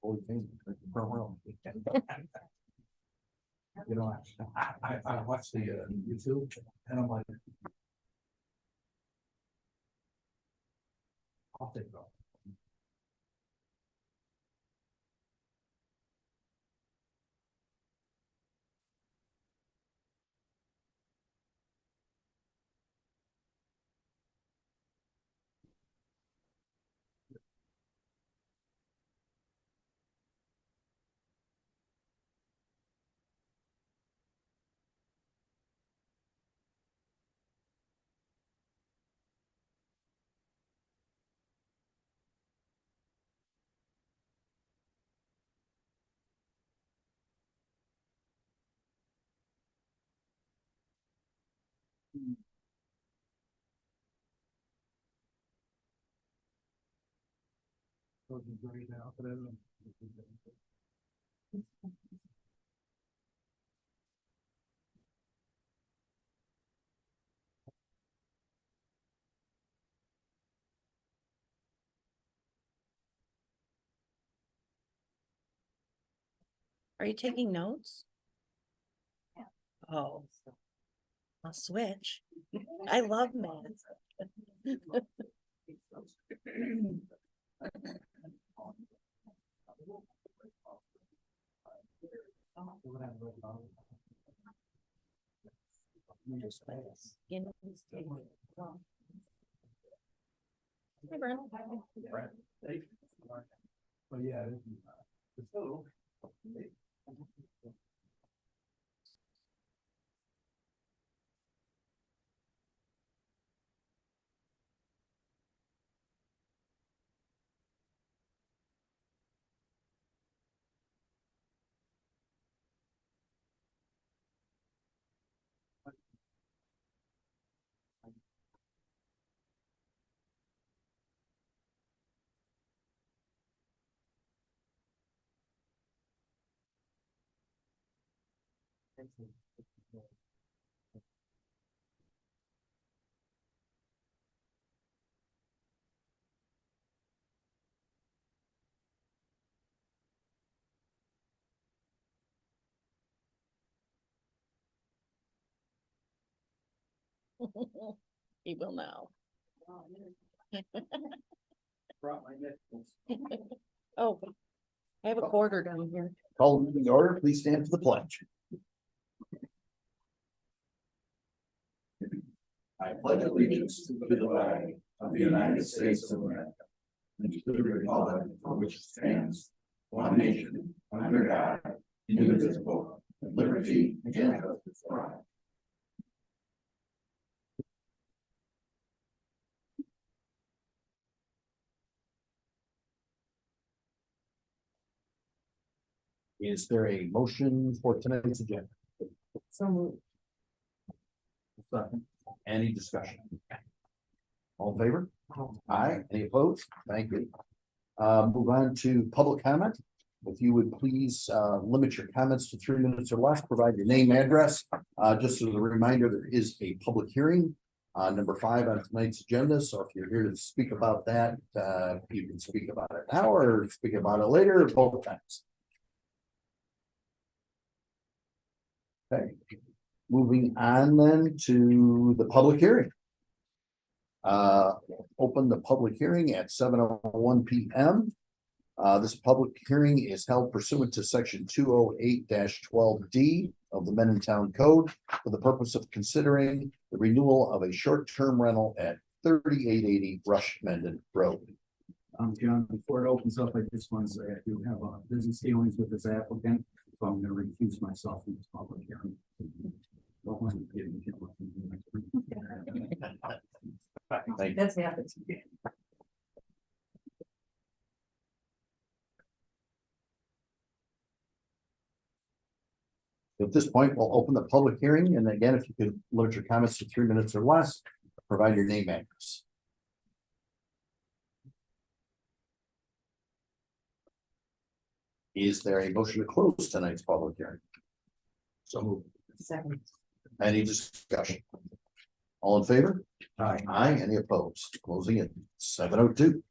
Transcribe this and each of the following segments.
Old thing, front row. You know, I watched the YouTube and I'm like. I'll take it off. Are you taking notes? Oh, I'll switch. I love math. Hey, Brent. Oh, yeah. He will now. Brought my nipples. Oh, I have a quarter down here. Call to the order, please stand for the pledge. I pledge allegiance to the flag of the United States of America and to the republic for which it stands, one nation, under God, indivisible, with liberty and justice for all. Is there a motion for tonight's agenda? So Second. Any discussion? All in favor? Aye. Any opposed? Thank you. Move on to public comment. If you would please limit your comments to 3 minutes or less, provide your name, address. Just as a reminder, there is a public hearing number 5 on tonight's agenda. So if you're here to speak about that, you can speak about it now or speak about it later or both times. Okay, moving on then to the public hearing. Open the public hearing at 7:01 p.m. This public hearing is held pursuant to section 208-12D of the Menontown Code for the purpose of considering the renewal of a short-term rental at 3880 Rush Mendon Road. John, before it opens up, I just want to say I do have business dealings with this applicant, so I'm going to recuse myself from this public hearing. Don't want to get in trouble. Thank you. that's happened. At this point, we'll open the public hearing, and again, if you could limit your comments to 3 minutes or less, provide your name, address. Is there a motion to close tonight's public hearing? So moved. Second. Any discussion? All in favor? Aye. Aye. Any opposed? Closing at 7:02.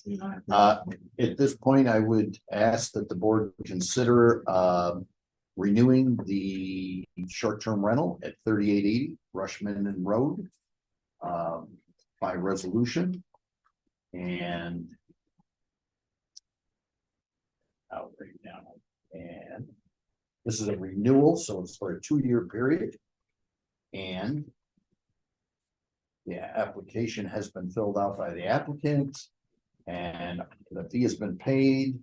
At this point, I would ask that the board consider renewing the short-term rental at 3880 Rushman Road by resolution. And I'll write it down. And this is a renewal, so it's for a 2-year period. And yeah, application has been filled out by the applicant and the fee has been paid.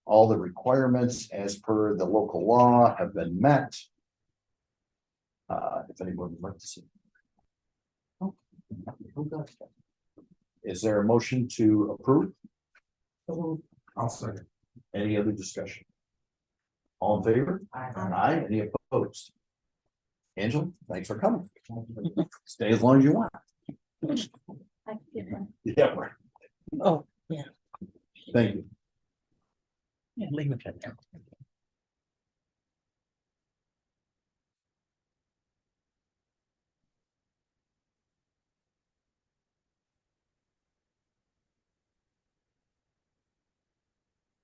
All the requirements as per the local law have been met. If anyone would like to see. Is there a motion to approve? I'll second. Any other discussion? All in favor? Aye. Any opposed? Angela, thanks for coming. Stay as long as you want. Yeah, right. Oh, yeah, Thank you. yeah, leave it at that.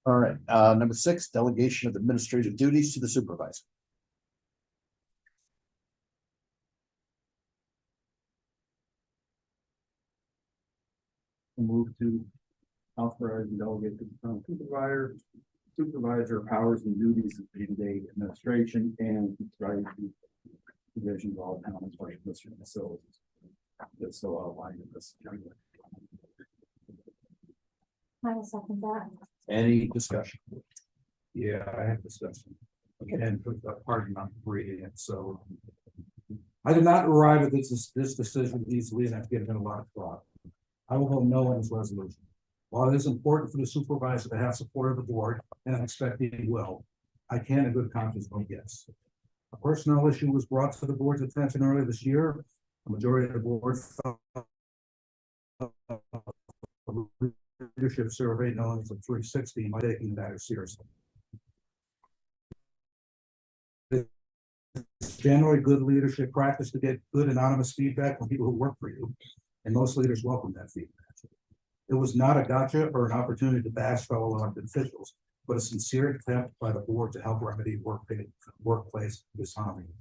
All right, number 6, delegation of administrative duties to the supervisor. Move to authorize and delegate to the town supervisor powers and duties of day-to-day administration and provide the provisions of all town and special district facilities. That's so outlined in this. I will second that. Any discussion? Yeah, I have discussion. And pardon, I'm reading it, so. I did not arrive at this decision easily, and I've given it a lot of thought. I will vote no on this resolution. While it is important for the supervisor to have support of the board, and I expect he will, I can in good conscience vote yes. A personnel issue was brought to the board's attention earlier this year. The majority of the board leadership survey known as the 360 by taking that seriously. It's generally good leadership practice to get good anonymous feedback from people who work for you, and most leaders welcome that feedback. It was not a gotcha or an opportunity to bash fellow elected officials, but a sincere attempt by the board to help remedy workplace disharmony.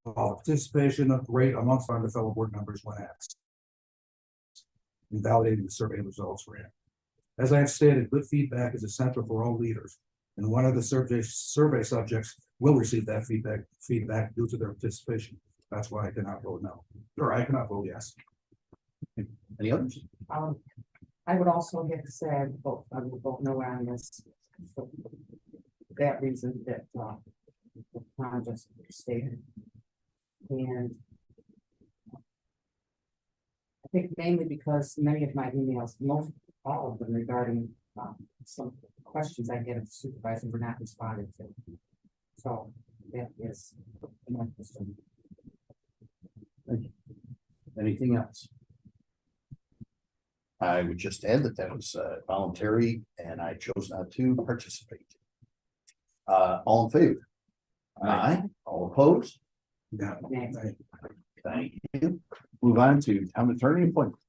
While participation of rate amongst our fellow board members when asked, invalidating the survey results for him. As I have stated, good feedback is essential for all leaders, and one of the survey subjects will receive that feedback due to their participation. That's why I cannot vote no, or I cannot vote yes. Any others? I would also have to say I would vote no on this. For that reason that the town just stated. And I think mainly because many of my emails, all of them regarding some questions I get of the supervisor were not responded to. So that is my question. Thank you. Anything else? I would just add that that was voluntary and I chose not to participate. All in favor? Aye. All opposed? Yeah. Next. Thank you. Move on to town attorney appointment.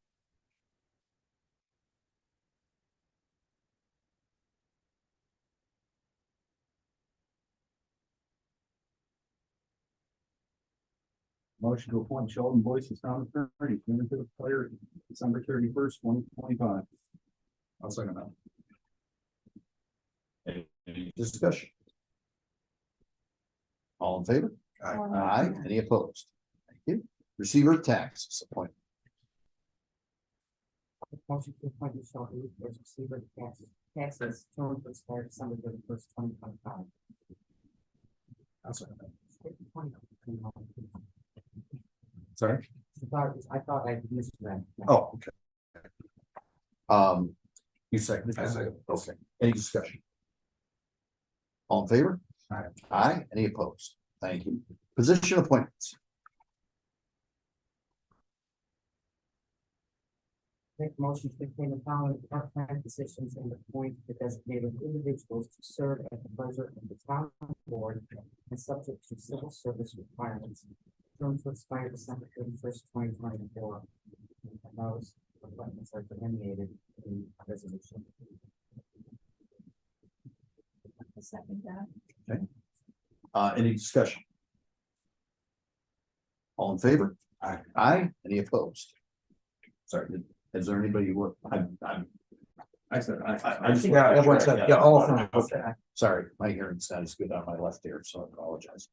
Motion to appoint Sheldon Boyce as town attorney, term to expire December 31st, 2025. I'll second that. Any discussion? All in favor? Aye. Any opposed? Thank you. Receiver of taxes appointment. Motion to appoint Michelle Reed as receiver of taxes, term to expire December 31st, 2025. I'll second that. Sorry? I thought I missed that. Oh, okay. You seconded? I second. Okay. Any discussion? All in favor? Aye. Aye. Any opposed? Thank you. Position appointments. Make a motion to retain the following part-time positions and appoint the designated individuals to serve at the pleasure of the town board and subject to civil service requirements. Term to expire December 31st, 2024. those appointments are delineated in a resolution. I'll second that. Any discussion? All in favor? Aye. Aye, any opposed? Sorry, is there anybody who, I'm, I said, I just. Yeah, everyone said, yeah, all of them. Okay, sorry, my hearing's not as good on my left ear, so I apologize.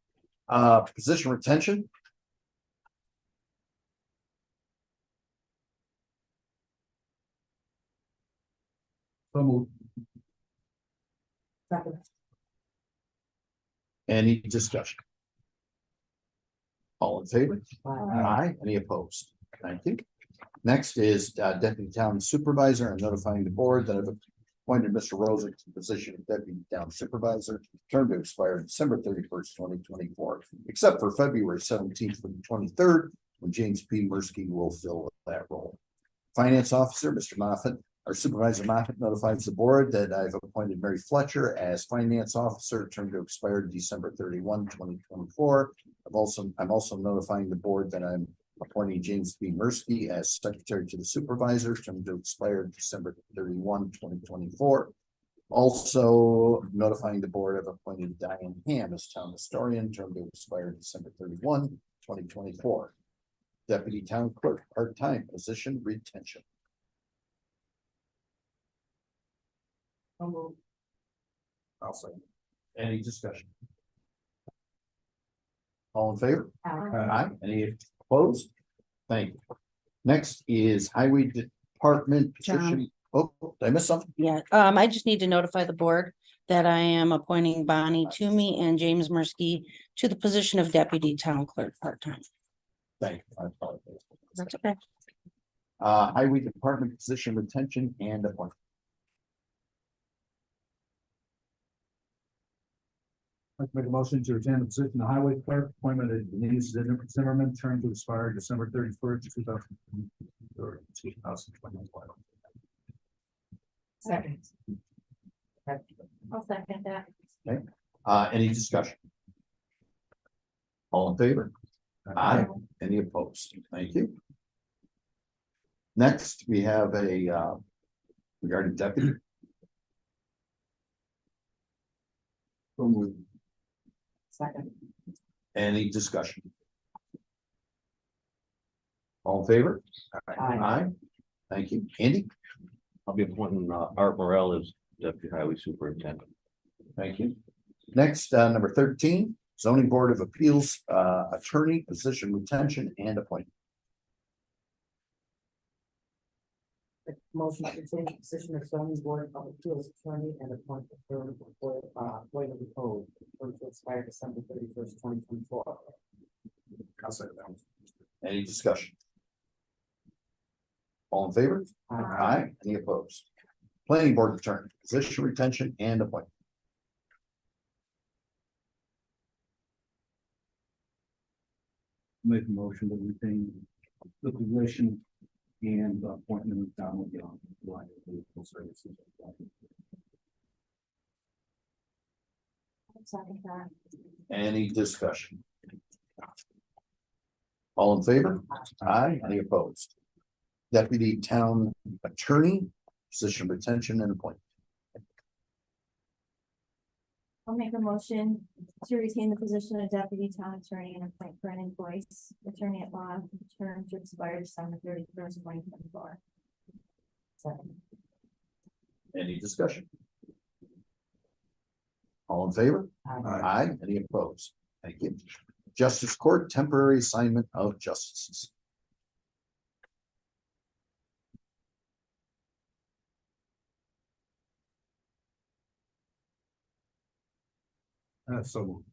Position retention, So moved. Second. any discussion? All in favor? Aye. Aye, any opposed? Thank you. Next is deputy town supervisor and notifying the board that I've appointed Mr. Rosick to the position of deputy town supervisor, term to expire December 31st, 2024, except for February 17th and 23rd, when James P. Mursky will fill that role. Finance officer, Mr. Moffett, our supervisor Moffett notifies the board that I've appointed Mary Fletcher as finance officer, term to expire December 31, 2024. I'm also notifying the board that I'm appointing James B. Mursky as secretary to the supervisor, term to expire December 31, 2024. Also notifying the board of appointed Diane Ham as town historian, term to expire December 31, 2024. Deputy town clerk, part-time position retention. I'll say. Any discussion? All in favor? Aye. Any opposed? Thank you. Next is highway department position. Oh, did I miss something? Yeah, I just need to notify the board that I am appointing Bonnie Toomey and James Mursky to the position of deputy town clerk part-time. Thank you. I apologize. That's okay. Highway department position retention and appointment. I'd make a motion to retain the position of highway clerk, appointment of Denise Zimmerman, term to expire December 31st, 2021. Second. I'll second that. Any discussion? All in favor? Aye. Any opposed? Thank you. Next, we have a regarding deputy. So moved. Second. Any discussion? All in favor? Aye. Thank you. Andy? I'll be appointing Art Morel as deputy highway superintendent. Thank you. Next, number 13, zoning board of appeals, attorney, position retention and appointment. Motion to retain the position of zoning board of appeals attorney and appoint the third for Waverly Code, term to expire December 31st, 2024. I'll say that. Any discussion? All in favor? Aye. Any opposed? Planning board attorney, position retention and appointment. Make a motion to retain the position and appointment of Donald Young. Legal services. I'll second that. Any discussion? All in favor? Aye. Any opposed? Deputy town attorney, position retention and appointment. I'll make a motion to retain the position of deputy town attorney and appoint Brennan Boyce, attorney at law, term to expire December 31st, 2024. Second. Any discussion? All in favor? Aye. Aye. Any opposed? Thank you. Justice Court, temporary assignment of justices. So moved.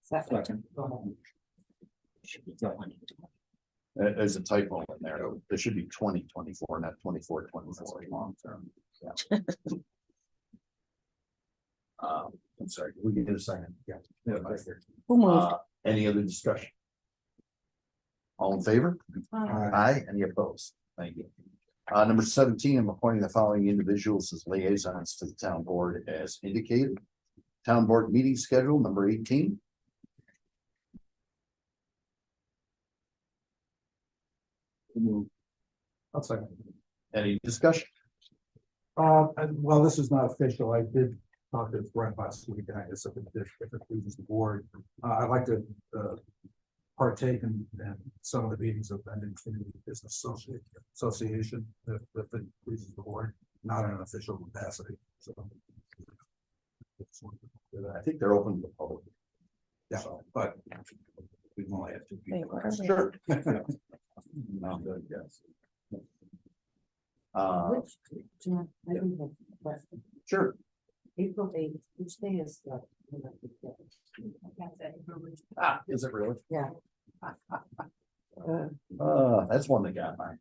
Second. Go ahead. There's a typo in there. There should be 2024, not 24, 24. Long term. I'm sorry, we can get a second. Yeah. Who moved? Any other discussion? All in favor? Aye. Aye. Any opposed? Thank you. Number 17, I'm appointing the following individuals as liaisons to the town board as indicated. Town board meeting schedule, number 18. I'll second. Any discussion? Well, this is not official. I did talk to Brent last week, and I guess if it pleases the board, I'd like to, partake in some of the meetings of Bendon Community Business Association, if it pleases the board, not in an official capacity, so. I think they're open to the public. Yeah, but we only have two Wait, people. what are they? Sure. Not good, yes. Which, John, I do have a question. Sure. April eighth, which day is that? Is it really? Yeah. That's one that got mine.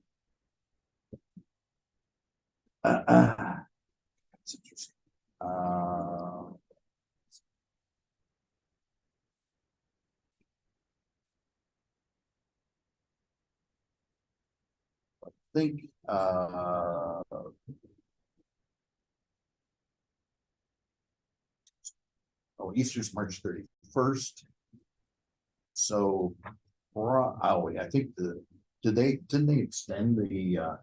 That's interesting. I think, Easter's March 31st. So, I think didn't they extend the,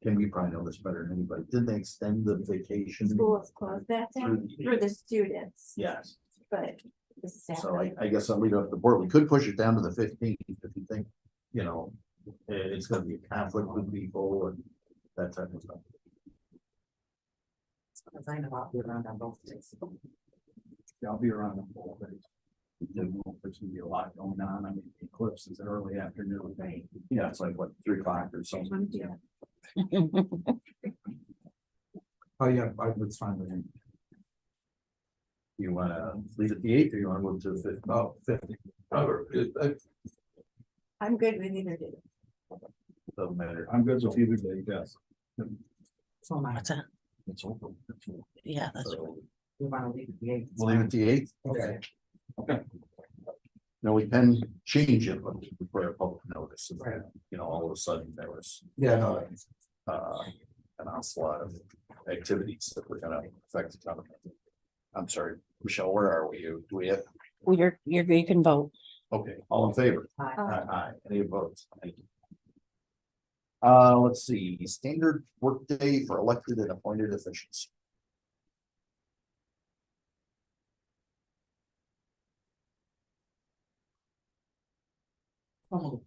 Kim, you probably know this better than anybody, didn't they extend the vacation? School is closed that day for the students, Yes, but. the staff- so I guess I'll leave it up to the board, we could push it down to the 15th if you think, it's gonna be a conflict with people and that type of stuff. As I know, I'll be around on both days. Yeah, I'll be around on both days. There's gonna be a lot going on. I mean, the eclipse is early afternoon. Right. Yeah, it's like what, 3 o'clock or something. Yeah. Oh, yeah, it's fine with him. You wanna leave it the 8th or you wanna move to the 5th? Oh, 50. I'm good with either day. Doesn't matter. I'm good with either day, yes. So my, What's that? It's open. Yeah, that's. So we want to leave it the eighth. we'll leave it the 8th. Okay. Now we can change it but for a public notice. and, Right. All of a sudden there was Yeah, no, an onslaught of activities that were gonna affect the town. I'm sorry, Michelle, where are we? Do we have, Well, you can vote. okay, all in favor? Aye. Aye. Any opposed? Thank you. Let's see, standard workday for elected and appointed officials. Oh,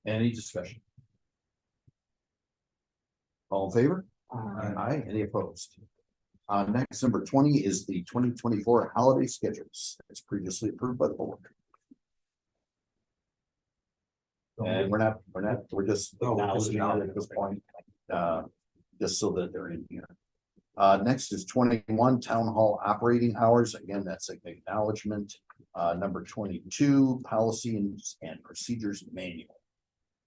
Any discussion? All in favor? Aye, any opposed? Next, number 20 is the 2024 holiday schedules, as previously approved by the board. And we're just acknowledging it at this point, just so that they're in here. Next is 21 town hall operating hours. Again, that's an acknowledgement. Number 22, policies and procedures manual.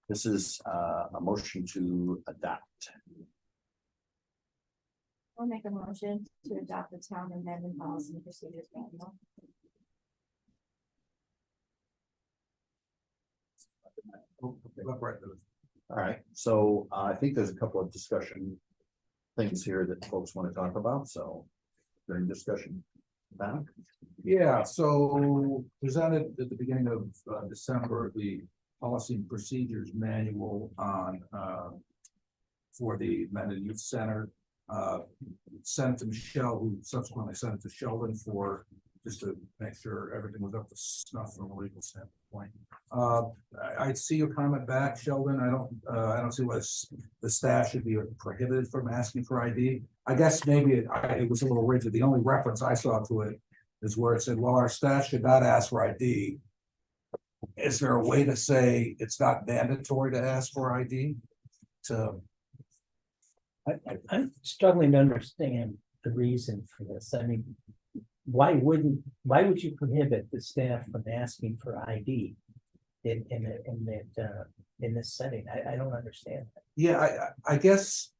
This is a motion to adopt. I'll make a motion to adopt the town amendment policy and procedures manual. All right, so I think there's a couple of discussion things here that folks want to talk about, so during discussion. Don? Yeah, so presented at the beginning of December, the policy and procedures manual on for the Mendon Youth Center. Sent to Michelle, who subsequently sent it to Sheldon for just to make sure everything was up to snuff from a legal standpoint. I see your comment back, Sheldon. I don't see why the staff should be prohibited from asking for ID. I guess maybe it was a little rigid. The only reference I saw to it is where it said, well, our staff should not ask for ID. Is there a way to say it's not mandatory to ask for ID? I'm struggling to understand the reason for this. I mean, why would you prohibit the staff from asking for ID in this setting? I don't understand. Yeah, I guess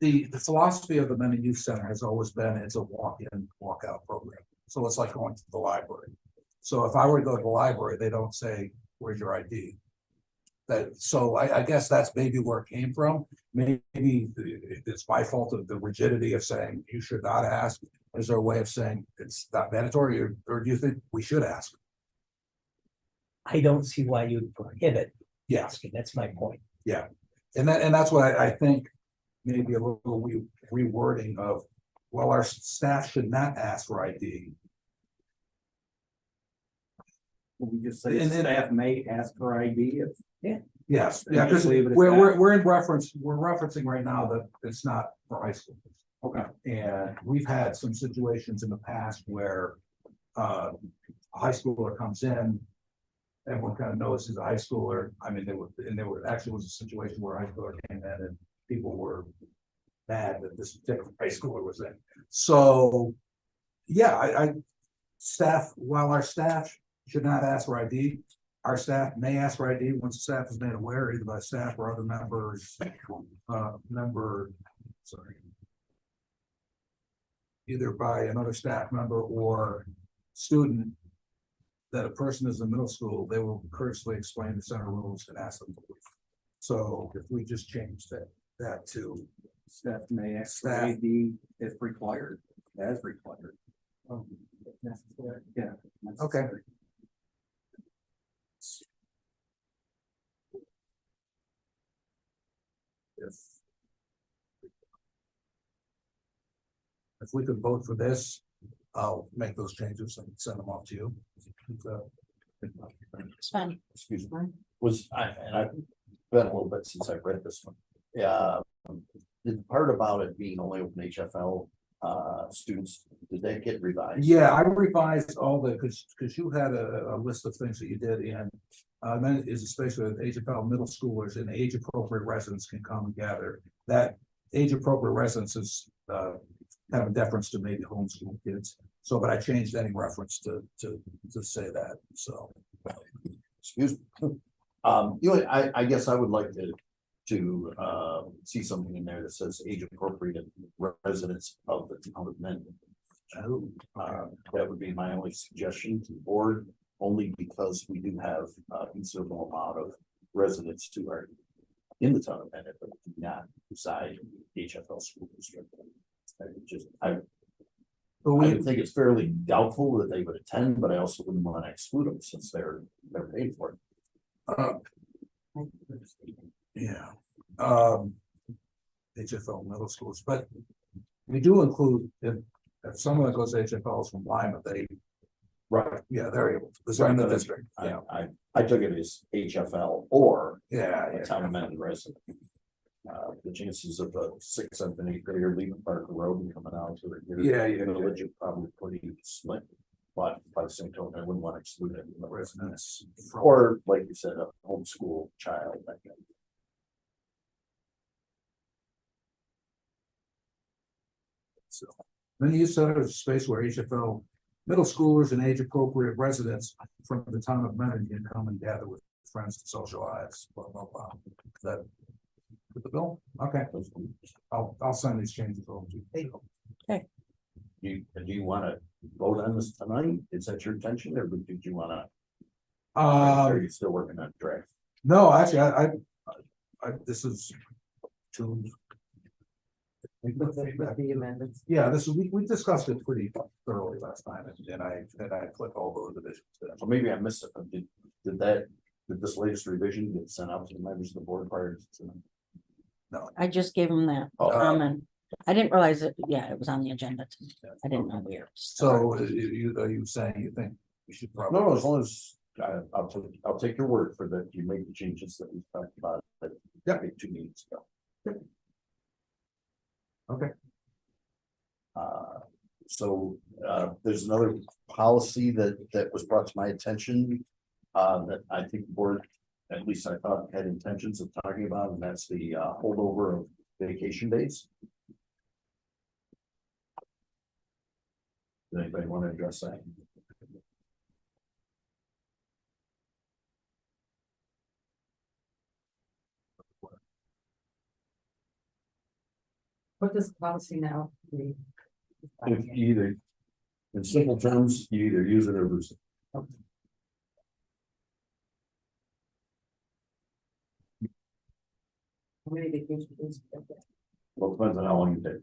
the philosophy of the Mendon Youth Center has always been it's a walk-in, walk-out program. So it's like going to the library. So if I were to go to the library, they don't say, where's your ID? So I guess that's maybe where it came from. Maybe it's my fault of the rigidity of saying you should not ask. Is there a way of saying it's not mandatory, or do you think we should ask? I don't see why you'd prohibit Yes, asking. That's my point. and that's what I think, maybe a little rewording of, well, our staff should not ask for ID. We just say And then- staff may ask for ID if. Yes, And yeah, just because leave it at we're in reference, we're referencing right now that it's not for high school. Okay. And we've had some situations in the past where a high schooler comes in. Everyone kind of knows he's a high schooler. I mean, there were actually was a situation where a high schooler came in and people were mad that this particular high schooler was in. So, yeah, staff, while our staff should not ask for ID, our staff may ask for ID once the staff is made aware, either by staff or other members, either by another staff member or student, that a person is in middle school, they will courteously explain the center rules and ask them to leave. So if we just change that to Staff may ask for Staff. ID if required, as required. If necessary. Yeah. Okay. necessary. if we could vote for this, I'll make those changes and send them off to you. It's fine. Excuse me, and I've been a little bit since I've read this one. Yeah, the part about it being only open HFL students, did they get revised? Yeah, I revised all the, because you had a list of things that you did, and then is especially with HFL middle schoolers and age appropriate residents can come and gather. That age appropriate residents is kind of a deference to maybe homeschool kids. So, but I changed any reference to say that, so. Excuse me. I guess I would like to see something in there that says age appropriate residents of the town of Mendon. That would be my only suggestion to the board, only because we do have a considerable amount of residents who are in the town of Mendon, but do not reside in the HFL school district. I But would think it's fairly doubtful that they would attend, but I also wouldn't want to exclude them since they're paid for it. Yeah. HFL middle schools, but we do include, if someone goes to HFLs from Lima, they, Right. yeah, they're able to, because they're in the district, I, yeah, I took it as HFL or yeah, a town of Mendon resident. The chances of a 6th, 7th, and 8th grader leaving Parker Road and coming out to the. Yeah. Village are probably pretty slim, but by the same token, I wouldn't want to exclude it from the residents. Or like you said, a homeschool child, that kind of. So, then you said it's a space where HFL middle schoolers and age appropriate residents from the town of Mendon can come and gather with friends to socialize, blah, blah, blah. Is that with the bill? Okay, I'll send these changes over to you. Do you want to vote on this tonight? Is that your intention, or did you want to? Uh, Are you still working on draft? no, actually, I, this is two. The amendments. Yeah, this is, we discussed it pretty thoroughly last time, and I put all those divisions. So maybe I missed it, but did this latest revision get sent out to the members of the board prior to? I just gave him that Oh. comment. I didn't realize it. Yeah, it was on the agenda. I didn't know we were. So are you saying you think we should probably? No, as long as, I'll take your word for that, you make the changes that we talked about, that, Yeah. 2 meetings ago. Okay. So, there's another policy that was brought to my attention, that I think the board, at least I thought, had intentions of talking about, and that's the holdover of vacation days. Does anybody want to address that? What does policy now? read? If you either, in simple terms, you either use it or lose it. How many vacation days? Well, it depends on how long you take.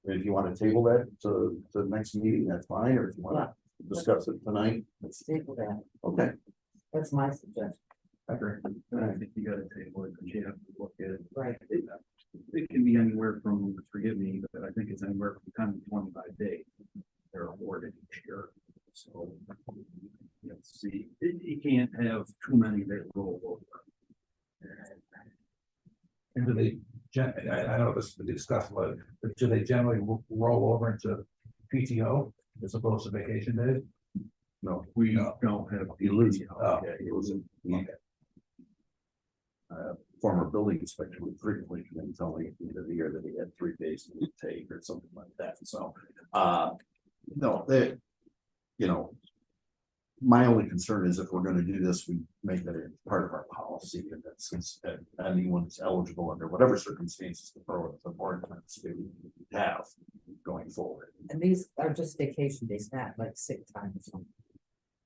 If you want to table that to the next meeting, that's fine, or if you want to discuss it tonight, Let's table that. okay. That's my suggestion. I agree. I think you gotta table it, because you have to look at it. Right. It can be anywhere from, forgive me, but I think it's anywhere from 10 to 25 days. They're awarded each year, so. Let's see, you can't have too many that roll over. And do they, I know this was discussed, but do they generally roll over into PTO as opposed to vacation days? No, We No. don't have. You lose. Oh. Yeah, it was Okay. former building inspector would frequently come in and tell me at the end of the year that he had 3 days to take or something like that, so, no, they, you know. My only concern is if we're gonna do this, we make that a part of our policy, and that since anyone's eligible under whatever circumstances the board wants to have going forward. And these are just vacation days, not like sick time or something.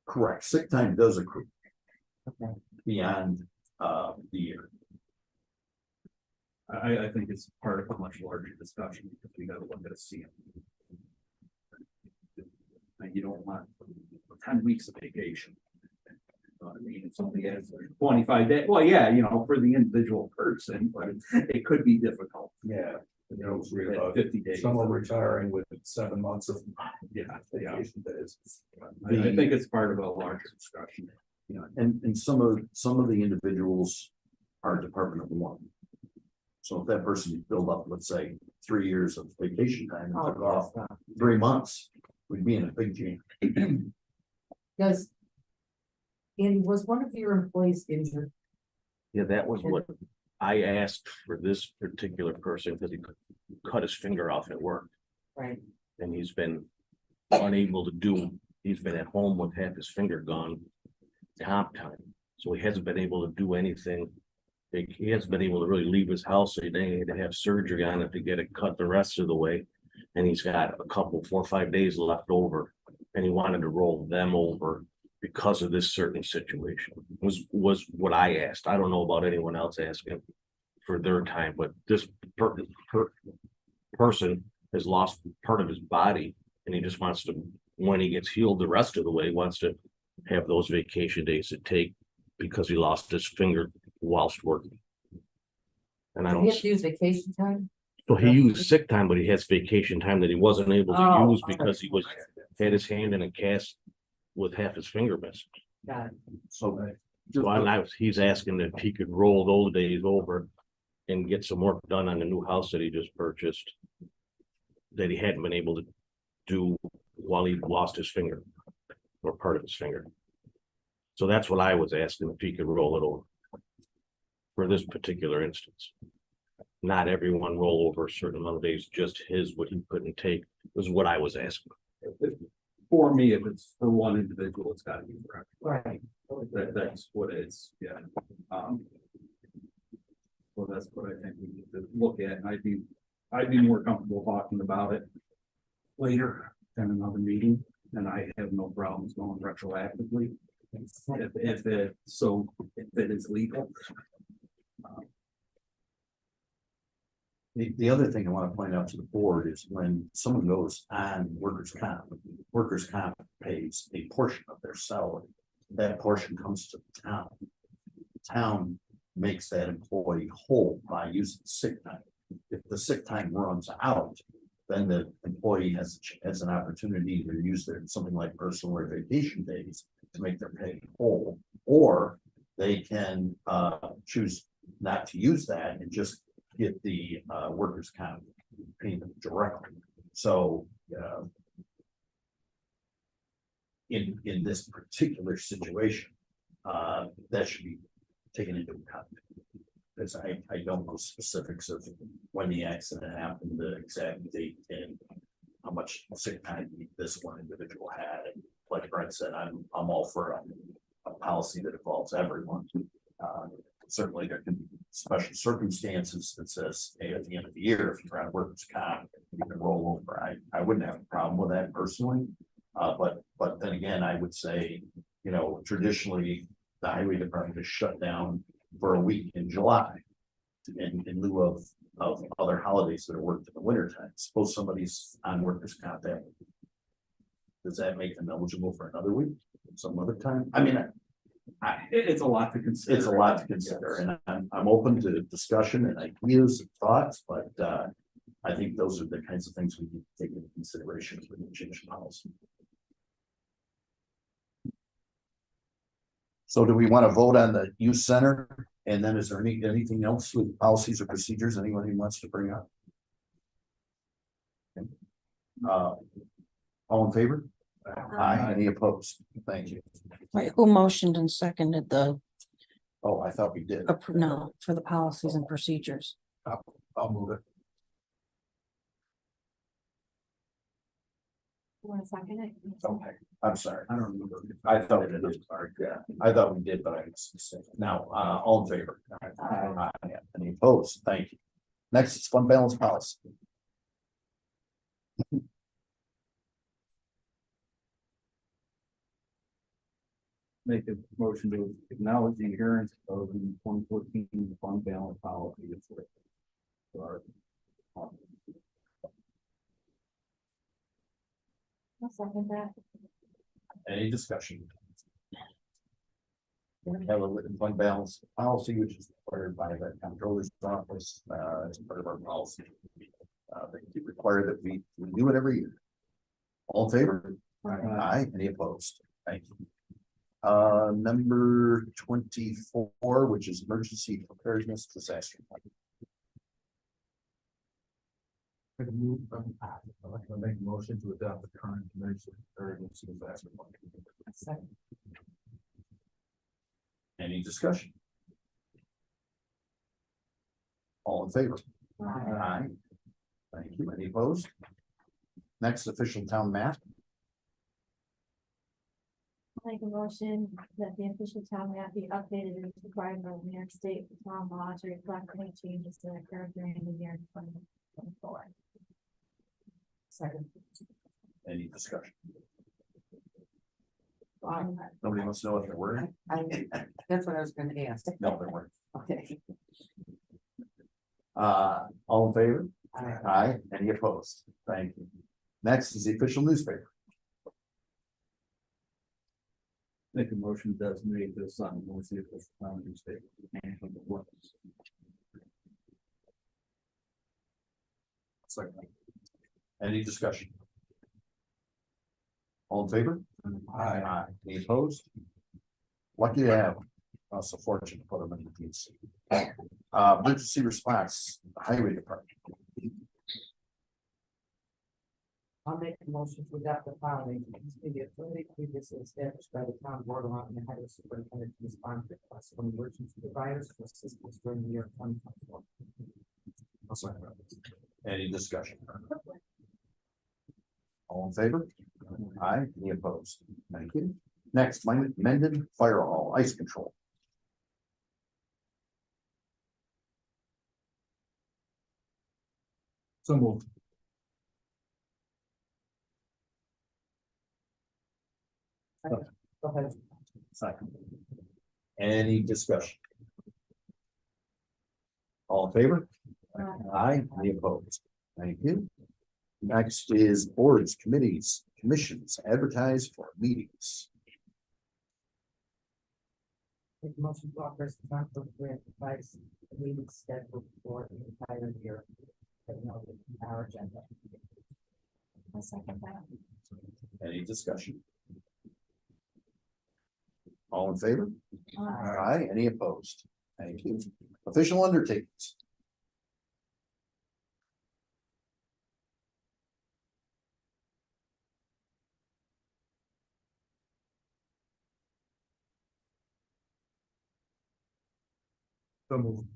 Correct, sick time does accrue Okay. beyond, the year. I think it's part of a much larger discussion, because we gotta look at a CM. And you don't want 10 weeks of vacation. I mean, if somebody has 25 days, well, yeah, you know, for the individual person, but it could be difficult. Yeah. You know, it's real At about 50 days. someone retiring with 7 months of Yeah, yeah. vacation days. I think it's part of a larger discussion. You know, and some of the individuals are Department of One. So if that person built up, let's say, 3 years of vacation time, and Oh, took off yes, 3 months, we'd be in a big jam. Because Andy, was one of your employees injured? Yeah, that was what I asked for this particular person, because he cut his finger off at work, Right. and he's been unable to do, he's been at home with half his finger gone. Comp time, so he hasn't been able to do anything. He hasn't been able to really leave his house, so they had to have surgery on it to get it cut the rest of the way. And he's got a couple, 4 or 5 days left over, and he wanted to roll them over because of this certain situation, was what I asked. I don't know about anyone else asking for their time, but this person has lost part of his body, and he just wants to, when he gets healed the rest of the way, wants to have those vacation days to take because he lost his finger whilst working. And I Did he don't, have to use vacation time? so he used sick time, but he has vacation time that he wasn't able to Oh, use because he had his hand in a cast with half his finger missing. Got it. So. So he's asking if he could roll those days over and get some work done on the new house that he just purchased that he hadn't been able to do while he lost his finger or part of his finger. So that's what I was asking, if he could roll it over for this particular instance. Not everyone roll over a certain amount of days, just his, what he couldn't take was what I was asking. For me, if it's for one individual, it's gotta be forever. Right. That's what it's, yeah. Well, that's what I think we need to look at, and I'd be more comfortable talking about it later than another meeting, and I have no problems going retroactively. If it is legal. The other thing I want to point out to the board is when someone goes on workers' comp pays a portion of their salary. That portion comes to the town. The town makes that employee whole by using sick time. If the sick time runs out, then the employee has an opportunity to use their something like personal or vacation days to make their pay whole, or they can choose not to use that and just get the workers' comp payment directly. So in this particular situation, that should be taken into account. Because I don't know specifics of when the accident happened, the exact date, and how much sick time this one individual had. And like Brent said, I'm all for a policy that involves everyone. Certainly there can be special circumstances that says, hey, at the end of the year, if you're on workers' comp, you can roll over. I wouldn't have a problem with that personally. But then again, I would say, you know, traditionally, the highway department is shut down for a week in July in lieu of of other holidays that are worked in the winter time. Suppose somebody's on workers' comp that week. Does that make them eligible for another week, some other time? I mean, It's a lot to consider. it's a lot to consider, and I'm open to discussion and ideas and thoughts, but, I think those are the kinds of things we need to take into consideration as we change policy. So do we want to vote on the youth center? And then is there anything else with policies or procedures anyone wants to bring up? All in favor? Aye. Any opposed? Thank you. Wait, who motioned and seconded the, Oh, I thought we did. no, for the policies and procedures? I'll move it. You want to second it? Okay, I'm sorry. I don't remember. I thought we did. Yeah, I thought we did, but I was now, all in favor? Aye. Any opposed? Thank you. Next is fund balance policy. Make a motion to acknowledge the adherence of the 2014 fund balance policy. For our- I'll second that. Any discussion? We have a written fund balance policy, which is required by the comptroller's office, as part of our policy. They require that we do it every year. All in favor? Aye. Any opposed? Thank you. Number 24, which is emergency preparedness disaster. I'd move, I'd like to make a motion to adopt the current emergency preparedness disaster plan. Second. Any discussion? All in favor? Aye. Thank you. Any opposed? Next, official town map. I'll make a motion that the official town map be updated as required by New York State town law to reflect any changes that occurred during the year 2024. Second. Any discussion? Um, Nobody wants to know if there were? That's what I was gonna ask. No, there weren't. Okay. All in favor? Aye. Aye. Any opposed? Thank you. Next is the official newspaper. Make a motion to designate this on the official town newspaper. Second. Any discussion? All in favor? Aye. Any opposed? Lucky to have, so fortunate to put them in the PC. Emergency response, highway department. I'll make a motion to adopt the following. The authority previously established by the town board allowing the highway superintendent to respond to requests from emergency providers for assistance during the year 2024. Any discussion? All in favor? Aye. Any opposed? Thank you. Next, Mendon Fire Hall Ice Control. So moved. Go ahead. Second. Any discussion? All in favor? Aye. Any opposed? Thank you. Next is boards, committees, commissions, advertise for meetings. Make a motion to authorize the town clerk to advise the meeting scheduled for the entire year. As noted in our agenda. I'll second that. Any discussion? All in favor? Uh, Aye. Any opposed? Thank you. Official undertakings. So moved.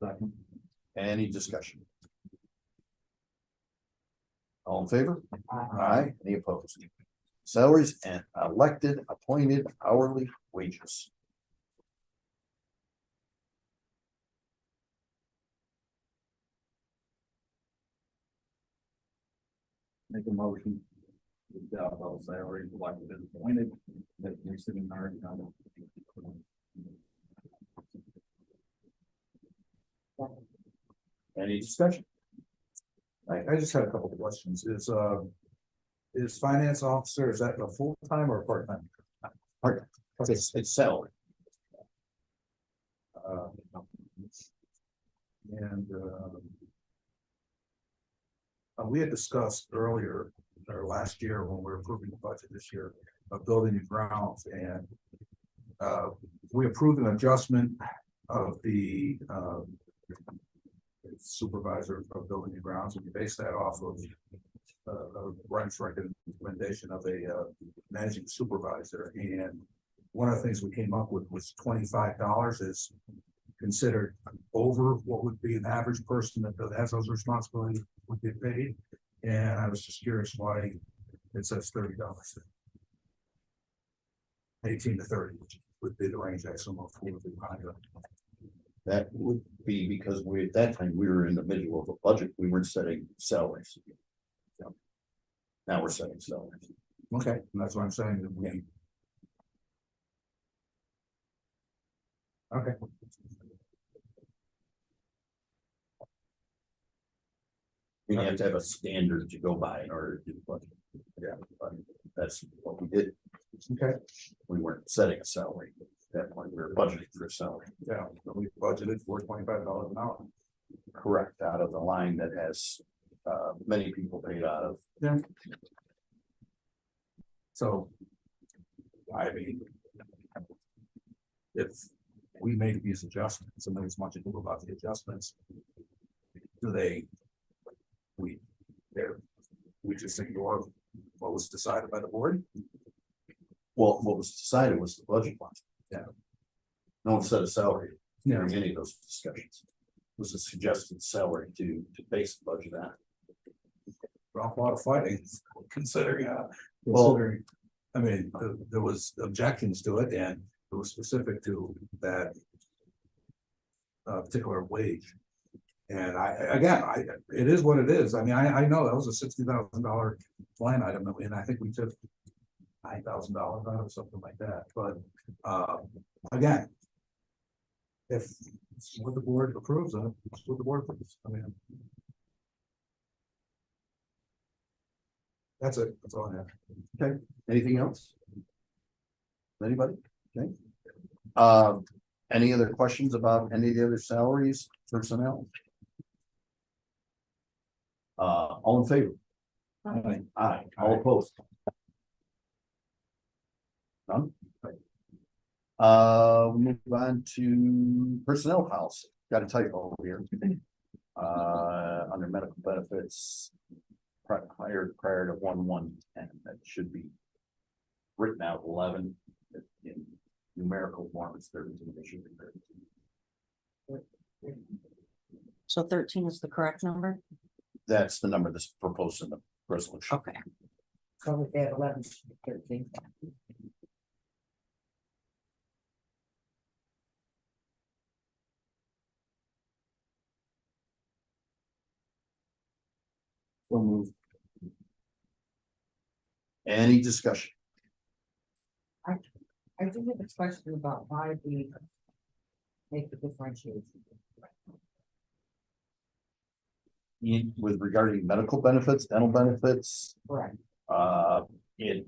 Second. Any discussion? All in favor? Aye. Aye. Any opposed? Salaries and elected appointed hourly wages. Make a motion to job level salary, elected and appointed, that you're sitting there. Any discussion? I just had a couple of questions. Is finance officer, is that a full-time or part-time? It's salary. Uh, And we had discussed earlier, or last year, when we were approving the budget this year, of building and grounds, and we approved an adjustment of the supervisor of building and grounds, and we based that off of Brent's recommendation of a managing supervisor. And one of the things we came up with was $25 is considered over what would be an average person that has those responsibilities would get paid. And I was just curious why it says $30. 18 to 30, which would be the range I assume of 4 to 500. That would be because we, at that time, we were in the middle of a budget, we weren't setting salaries. So, now we're setting salaries. Okay, and that's what I'm saying, that we. Okay. We have to have a standard to go by in order to do the budget. Yeah, but that's what we did. Okay, We weren't setting a salary. At that point, we were budgeting for a salary. yeah, so we budgeted for $25 an hour. Correct, out of the line that has many people paid out of. Yeah. So. I mean. If we make these adjustments, and there's much to do about the adjustments. Do they? We just ignore what was decided by the board? Well, what was decided was the budget line. Yeah. No one set a salary Yeah. during any of those discussions. It was a suggested salary to base the budget on. Awful lot of fighting, considering, Well- considering, I mean, there was objections to it, and it was specific to that. Particular wage. And it is what it is. I mean, I know that was a $60,000 line item, and I think we took $9,000 out of something like that, but, again. If it's what the board approves of, it's what the board approves, I mean. That's it, that's all I have. Anything else? Anybody? Okay. Any other questions about any of the other salaries, personnel? All in favor? Aye. All opposed? None? We move on to personnel policy. Got a typo over here. Under medical benefits. Hired prior to 1/1/10, that should be written out 11 in numerical form. It's 13. It should be 13. So 13 is the correct number? That's the number that's proposed in the resolution. Okay. So with that 11, 13. So move. Any discussion? I do have a question about why we make the differentiation. With regarding medical benefits, dental benefits, Correct.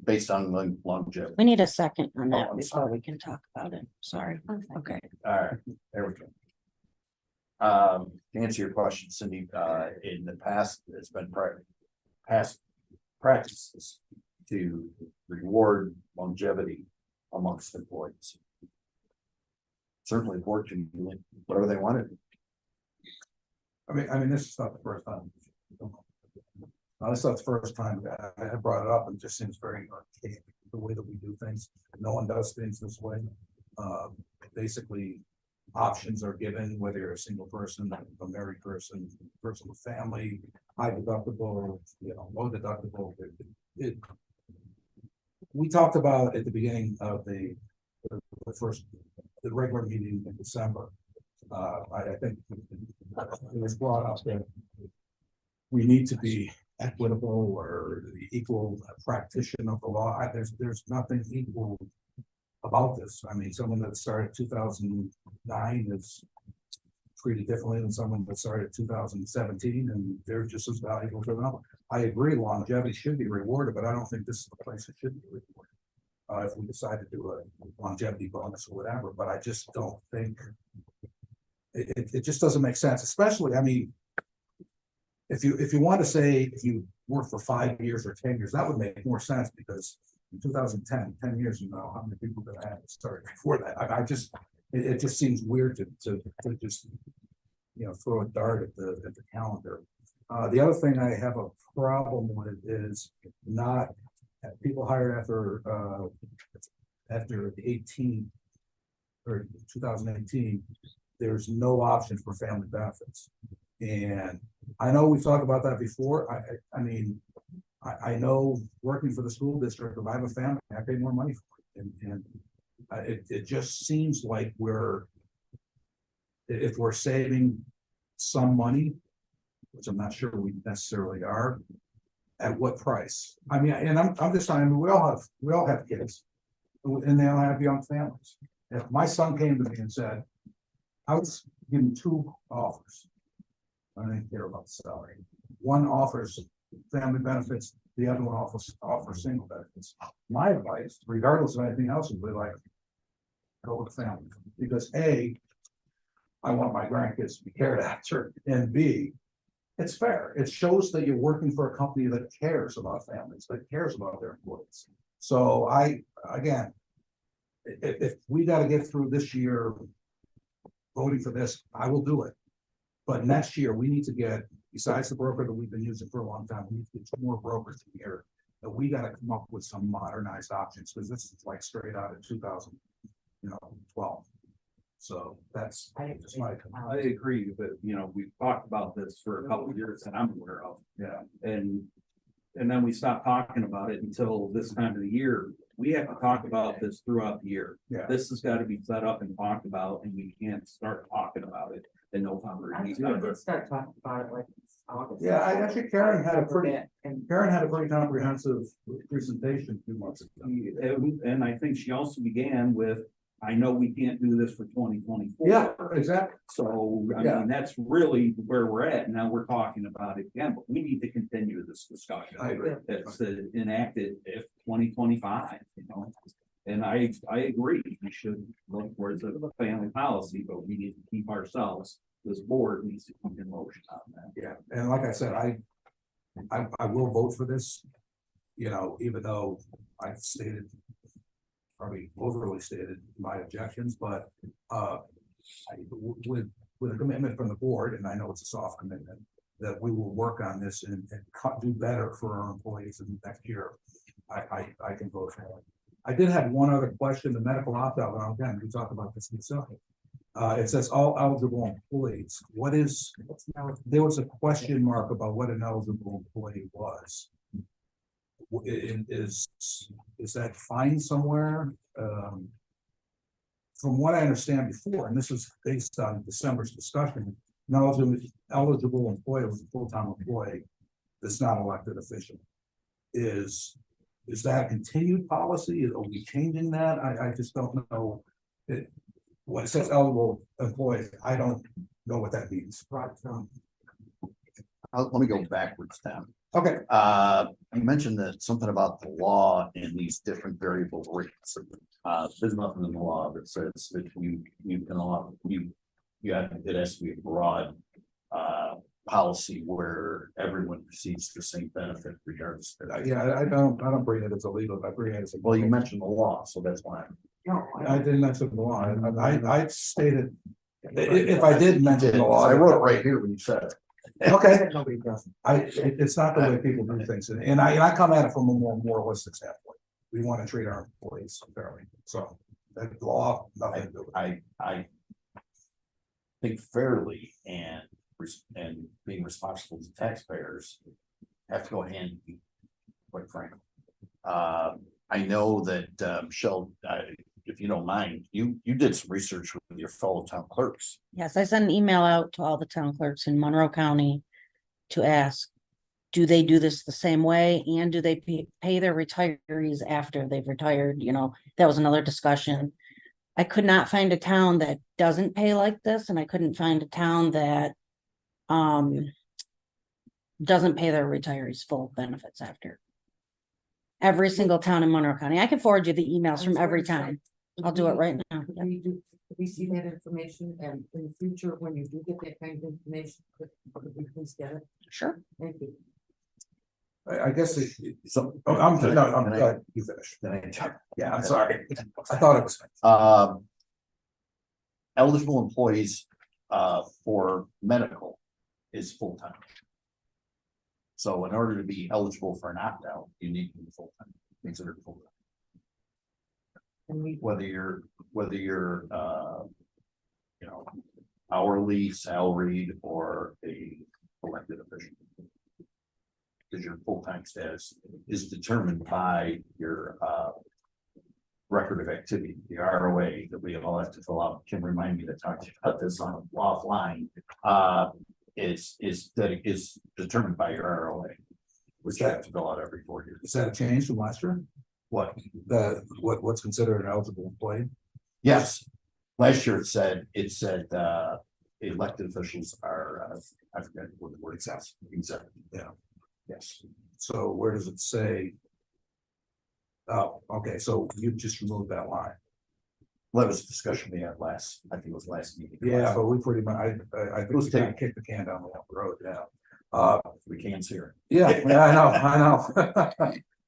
based on longevity. We need a second on Oh, that I'm before sorry. we can talk about it. Sorry. Okay. All right, there we go. To answer your question, Cindy, in the past, it's been past practices to reward longevity amongst employees. Certainly, board can do whatever they wanted. I mean, this is not the first time. This is not the first time I brought it up, and it just seems very archaic, the way that we do things. No one does things this way. Basically, options are given, whether you're a single person, a married person, person with family, high deductible, low deductible. We talked about at the beginning of the regular meeting in December. I think it was brought up that we need to be equitable or equal practitioner of the law. There's nothing equal about this. I mean, someone that started 2009 is treated differently than someone that started 2017, and they're just as valuable to them. I agree, longevity should be rewarded, but I don't think this is the place it should be rewarded. If we decide to do a longevity bonus or whatever, but I just don't think it just doesn't make sense, especially, I mean, if you want to say if you work for 5 years or 10 years, that would make more sense, because in 2010, 10 years, how many people did I have started before that? I just, it just seems weird to just, throw a dart at the calendar. The other thing I have a problem with is not people hired after 18 or 2018. There's no option for family benefits, and I know we've talked about that before. I mean, I know working for the school district, if I have a family, I pay more money for it, and it just seems like if we're saving some money, which I'm not sure we necessarily are, at what price? I mean, and I'm just saying, we all have kids, and they all have young families. If my son came to me and said, I was given 2 offers, I didn't care about the salary. One offers family benefits, the other one offers single benefits. My advice, regardless of anything else, would be like, go with family, because A, I want my grandkids to be cared after, and B, it's fair. It shows that you're working for a company that cares about families, that cares about their employees. So again, if we got to get through this year voting for this, I will do it. But next year, we need to get, besides the broker that we've been using for a long time, we need to get 2 more brokers in here. That we got to come up with some modernized options, because this is like straight out of 2012. So that's just my. I agree, but we've talked about this for a couple of years that I'm aware of. Yeah. And then we stopped talking about it until this time of the year. We have to talk about this throughout the year. Yeah. This has got to be set up and talked about, and we can't start talking about it in November. I did start talking about it like August. Yeah, I actually Karen had a pretty comprehensive presentation 2 months ago. And I think she also began with, I know we can't do this for 2024. Yeah, exactly. So, I Yeah. mean, that's really where we're at. Now we're talking about it again, but we need to continue this discussion. I agree. It's enacted if 2025, and I agree, we should look towards a family policy, but we need to keep ourselves, this board needs to keep in motion on that. Yeah, and like I said, I will vote for this, even though I've stated, probably overly stated my objections, but with a commitment from the board, and I know it's a soft commitment, that we will work on this and do better for our employees in the next year. I can vote for it. I did have one other question, the medical opt-out, and again, we talked about this in the second. It says all eligible employees. There was a question mark about what an eligible employee was. Is that fine somewhere? From what I understand before, and this is based on December's discussion, an eligible employee was a full-time employee that's not elected official. Is that a continued policy? Are we changing that? I just don't know. When it says eligible employees, I don't know what that means. Right. Let me go backwards, Tom. Okay. You mentioned that something about the law and these different variable rates. There's nothing in the law that says that you can allow it has to be a broad policy where everyone receives the same benefit regardless. Yeah, I don't bring it as illegal. I bring it as. Well, you mentioned the law, so that's why. No, I didn't mention the law. I stated, if I did mention the law. I wrote it right here when you said it. Okay. It's not the way people do things, and I come at it from a more moralistic standpoint. We want to treat our employees fairly, so that law, nothing to do with it. I think fairly and being responsible to taxpayers have to go hand in hand, quite frankly. I know that Michelle, if you don't mind, you did some research with your fellow town clerks. Yes, I sent an email out to all the town clerks in Monroe County to ask do they do this the same way? And do they pay their retirees after they've retired? You know, that was another discussion. I could not find a town that doesn't pay like this, and I couldn't find a town that doesn't pay their retirees full benefits after. Every single town in Monroe County. I can forward you the emails from every town. I'll do it right now. We see that information, and in the future, when you do get that kind of information, could we please get it? Sure. Thank you. I guess So. oh, I'm, Can no, I- I'm, can I- you finish. can I- Yeah, I'm sorry. I thought it was. Eligible employees, for medical is full-time. So in order to be eligible for an opt-out, you need to be full-time, considered full-time. And we, Whether you're, you know, hourly, salaried, or a elected official. Because your full-time status is determined by your, record of activity, the ROA that we all have to fill out. Can remind me to talk to you about this on offline. Is determined by your ROA, which you have to fill out every 4 years. Is that a change from last year? What? What's considered an eligible employee? Yes, last year it said elected officials are, I forget what the word is. Exempt, yeah. Yes, So where does it say? Oh, okay, so you just removed that line. well, that was a discussion we had I think it was last meeting. Yeah, but we pretty much, I think Let's we kind of take- kicked the can down the road, yeah. We can't see her. Yeah, I know.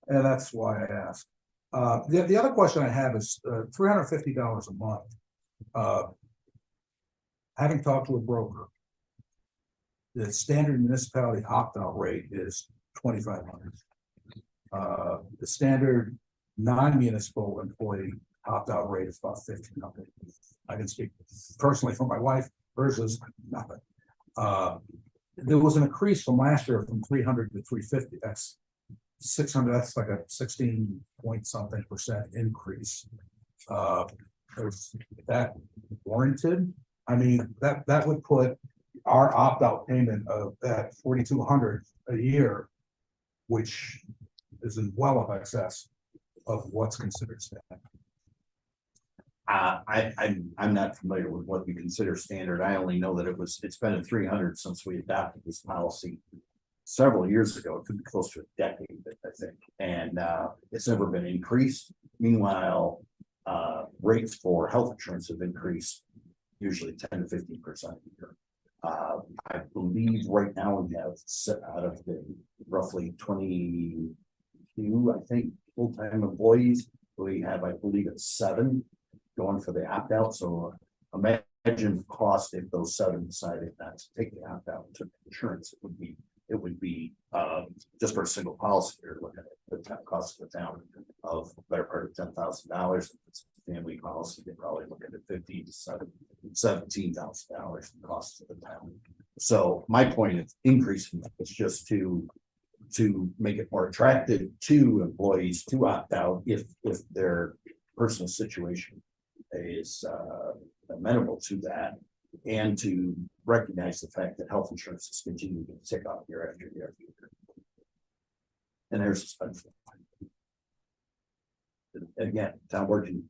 And that's why I asked. The other question I have is, $350 a month. Having talked to a broker. The standard municipality opt-out rate is $2,500. The standard non-municipal employee opt-out rate is about $1,500. I can speak personally for my wife, hers is nothing. There was an increase from last year from 300 to 350. That's 600, that's like a 16 point something percent increase. Is that warranted? I mean, that would put our opt-out payment of that 4,200 a year, which is in well of excess of what's considered standard. I'm not familiar with what we consider standard. I only know that it's been at 300 since we adopted this policy several years ago. It could be close to a decade, I think, and it's never been increased. Meanwhile, rates for health insurance have increased usually 10 to 15% a year. I believe right now we have out of the roughly 22, I think, full-time employees. We have, I believe it's 7 going for the opt-out. So imagine the cost if those 7 decided not to take the opt-out to insurance. It would be just for a single policy, you're looking at the cost of the town of better part of $10,000. If it's a family policy, they're probably looking at $15,000 to $17,000 in cost of the town. So my point is increasing is just to make it more attractive to employees to opt out if their personal situation is amenable to that, and to recognize the fact that health insurance is continuing to tick up year after year after year. And there's a spend. Again, town board can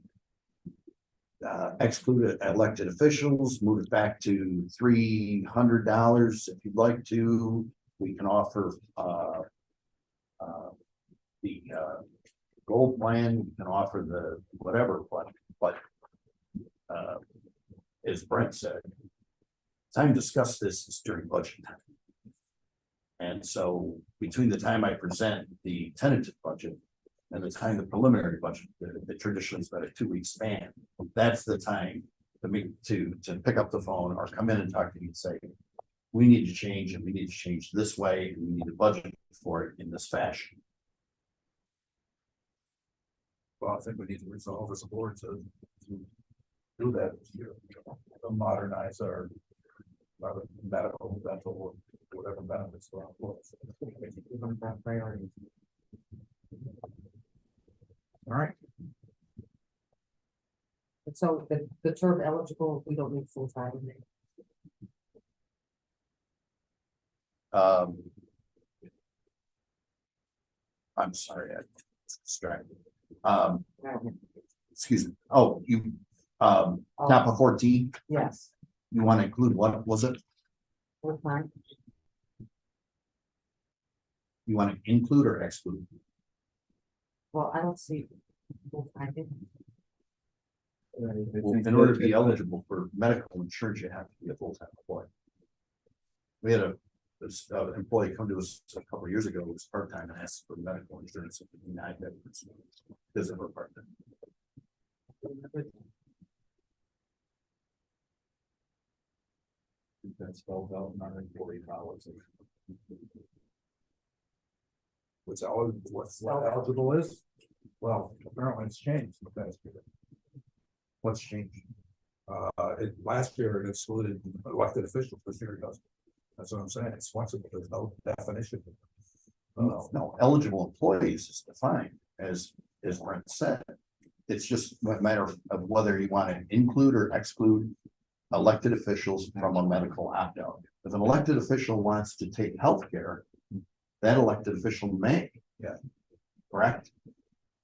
exclude elected officials, move it back to $300 if you'd like to. We can offer the gold plan, we can offer the whatever, but as Brent said, time to discuss this is during budget time. And so between the time I present the tentative budget and the time the preliminary budget, that traditionally is about a 2-week span, that's the time to pick up the phone or come in and talk to you and say, we need to change, and we need to change this way, and we need to budget for it in this fashion. Well, I think we need to resolve as a board to do that this year. To modernize our medical, dental, whatever benefits for our employees. Priority. All right, And so the term eligible, we don't need full time in there. I'm sorry, I was distracted. Excuse me, oh, you, top of 14, Yes, you want to include, what was it? we're fine. You want to include or exclude? Well, I don't see. I think Well, in order to be eligible for medical insurance, you have to be a full-time employee. We had this employee come to us a couple of years ago, who was part-time and asked for medical insurance. And we denied that because of her part-time. That's spelled out in our employee policy. What's eligible is? Well, apparently it's changed in the past year. What's changed? Last year it excluded elected officials, this year it doesn't. That's what I'm saying, it's flexible, there's no definition. No, eligible employees is defined as Brent said. It's just a matter of whether you want to include or exclude elected officials from a medical opt-out. If an elected official wants to take health care, that elected official may. Yeah. Correct?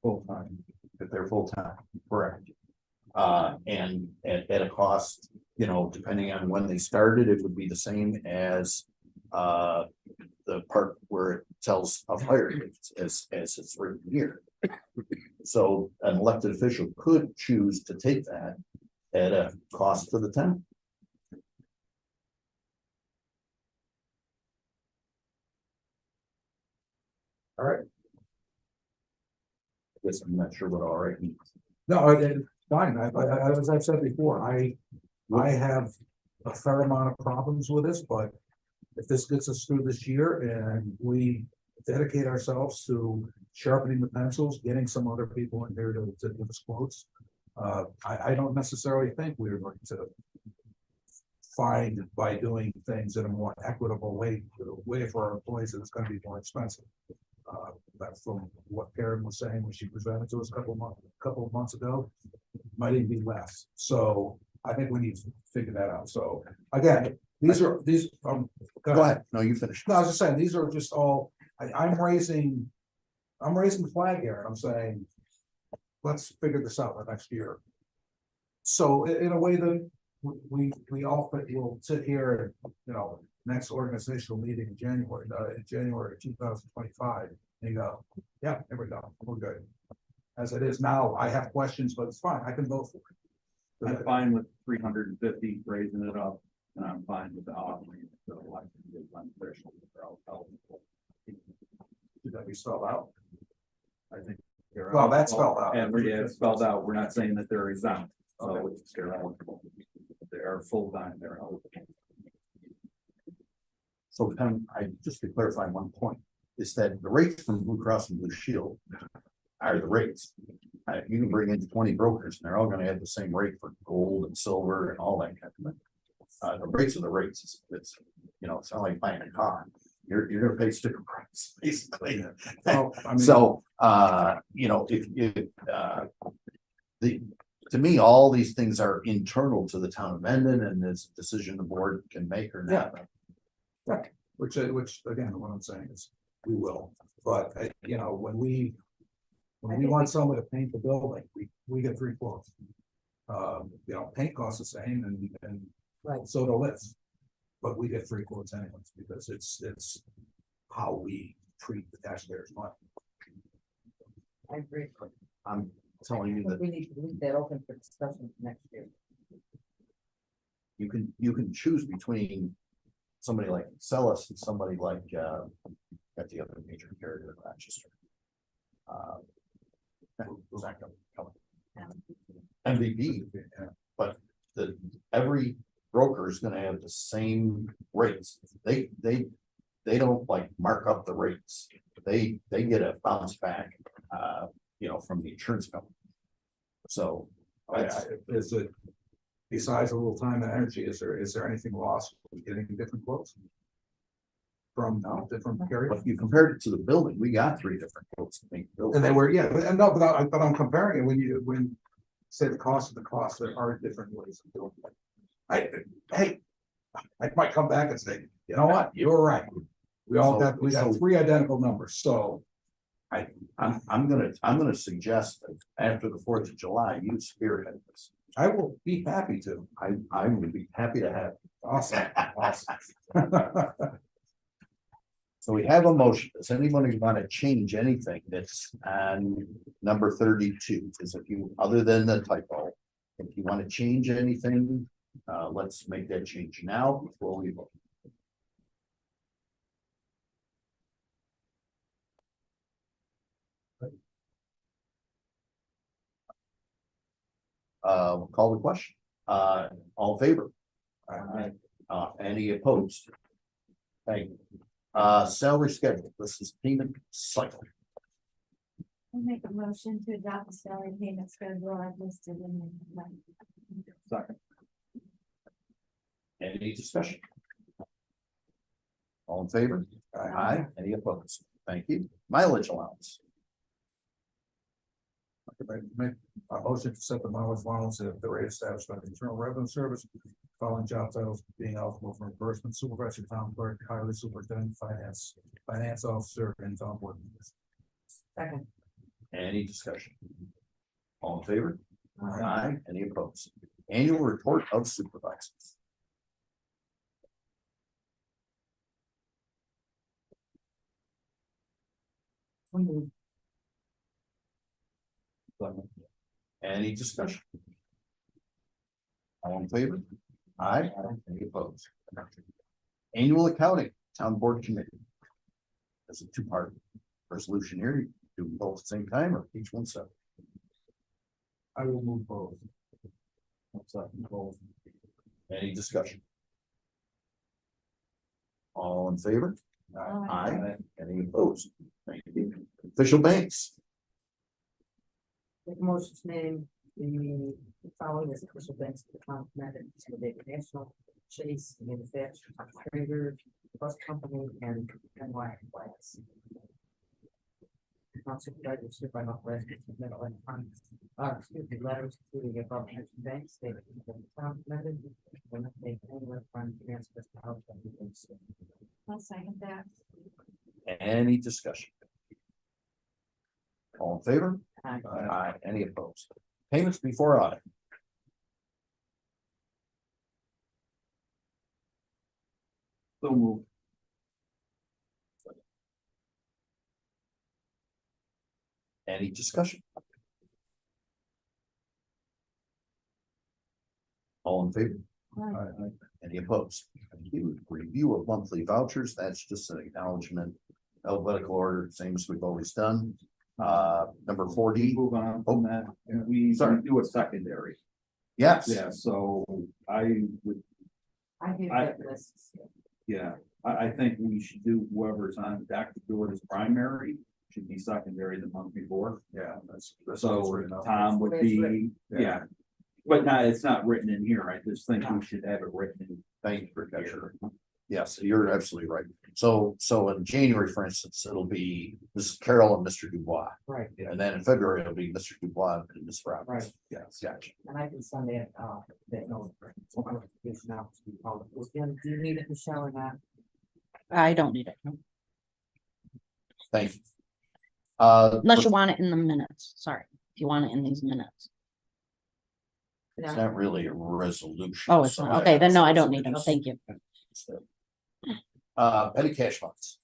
Full-time. If they're full-time, correct. And at a cost, you know, depending on when they started, it would be the same as the part where it tells of higher rates as it's written here. So an elected official could choose to take that at a cost to the town. All right. I guess I'm not sure what all right means. No, it's fine, as I've said before, I have a fair amount of problems with this, but if this gets us through this year and we dedicate ourselves to sharpening the pencils, getting some other people in here to give us quotes, I don't necessarily think we're going to find by doing things in a more equitable way for our employees, that it's going to be more expensive. That's from what Karen was saying when she presented to us a couple of months ago, might even be less. So I think we need to figure that out. So again, go ahead. No, you finish. No, I was just saying, these are just all, I'm raising the flag here. I'm saying, let's figure this out the next year. So in a way that we all will sit here, you know, next organizational meeting in January 2025, and you go, yeah, here we go, we're good. As it is now, I have questions, but it's fine, I can vote for it. I'm fine with 350 raising it up, and I'm fine with the offering it to elected officials. Should that be spelled out? I think. they're Well, that's eligible, spelled out. And it's spelled out, we're not saying that they're exempt, so they're eligible. They are full-time, they're eligible. So just to clarify one point, is that the rates from Blue Cross and Blue Shield are the rates. You can bring in 20 brokers and they're all gonna have the same rate for gold and silver and all that kind of thing. The rates are the rates. It's you know, it's not like buying a car. You're gonna pay sticker price, basically. Well, I mean, So, you know, to me, all these things are internal to the town of Mendon, and it's a decision the board can make or not. right, which again, what I'm saying is, we will, but you know, when we want someone to paint the building, we get 3 quotes. You know, paint costs the same and Right. so do lifts, but we get 3 quotes anyways, because it's how we treat the taxpayers' money. I agree. I'm telling you that We need to leave that open for discussion next year. you can choose between somebody like Celis and somebody like at the other major carrier in Rochester. Who's that coming? MVP, but every broker is gonna have the same rates. They don't like mark up the rates. They get a bounce back, you know, from the insurance company. So Is it, besides a little time and energy, is there anything lost with getting different quotes? From different carriers? if you compared it to the building, we got 3 different quotes to make the building. And they were, yeah, but I'm comparing it when you say the cost of the cost, there are different ways of doing it. I might come back and say, you know what, you were right. We got 3 identical numbers, so I'm gonna suggest that after the 4th of July, you spearhead this. I will be happy to. I would be happy to have. Awesome, awesome. So we have a motion. Does anybody want to change anything that's on number 32? Because if you, other than the typo, if you want to change anything, let's make that change now before we vote. We'll call the question. All in favor? Any opposed? Thank you. Salary schedule. This is payment cycle. I'll make a motion to adopt the salary payment schedule as listed in the. Second. Any discussion? All in favor? Aye. Any opposed? Thank you. Mileage allowance. Make a motion to set the mileage allowance at the rate established by the Internal Revenue Service. Following job titles being eligible for reimbursement: supervisor, town clerk, highway superintendent, finance officer, and town board members. Second. Any discussion? All in favor? Aye. Any opposed? Annual report of supervisors. Any discussion? All in favor? Aye. Any opposed? Annual accounting, town board committee. There's a two-part resolution here. You do both at the same time or each one separate? I will move both. Any discussion? All in favor? Aye. Any opposed? Thank you. Official banks. Make a motion to name the following as official banks of the town of Mendon: Consolidated National, Chase, Manufacturer, Trader, Bus Company, and NYFS. Town supervisor hereby authorized to submit letters including above mentioned banks, stating that the town of Mendon will not make any fund transfers to help them. I'll second that. Any discussion? All in favor? Aye. Aye. Any opposed? Payments before audit. So move. Any discussion? All in favor? Any opposed? Thank you. Review of monthly vouchers. That's just an acknowledgement. Alphabetical order, same as we've always done. Number 4D. Move on from that. We Sorry. do a secondary. Yes. Yeah, so I would, I give I- that list. yeah, I think we should do whoever's on deck to do it as primary, should be secondary the month before. Yeah, that's. So written out. Tom would It's be, written. yeah. But not, it's not written in here. I just think we should have it written in. Thank you for catching. Yes, you're absolutely right. So in January, for instance, it'll be Mrs. Carroll and Mr. Dubois. Right, And then in February, it'll be Mr. Dubois and Ms. Roberts. Right. Yes, gotcha. and I can send that note. Notification out to be called. Do you need it, Michelle, or not? I don't need it, Thank you. unless you want it in the minutes, sorry, if you want it in these minutes. It's not really a resolution. Oh, it's so not, okay, then no, I don't need it, it's- thank you. Petty cash funds.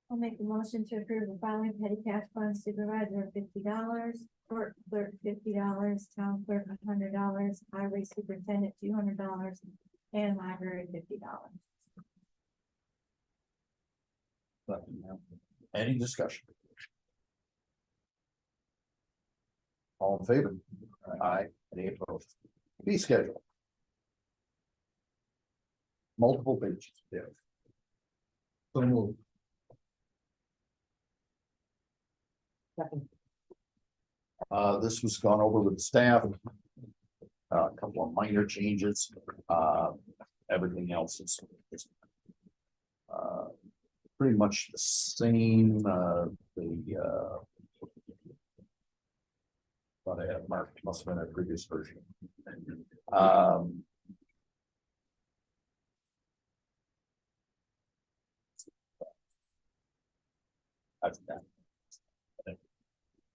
I'll make a motion to approve the following petty cash fund: supervisor $50, court clerk $50, town clerk $100, highway superintendent $200, and library $50. Any discussion? All in favor? Aye. Any opposed? Fee schedule. Multiple pages. Yeah. So move. Second. This was gone over with the staff. A couple of minor changes, everything else is. Pretty much the same, thought I had marked, must have been a previous version.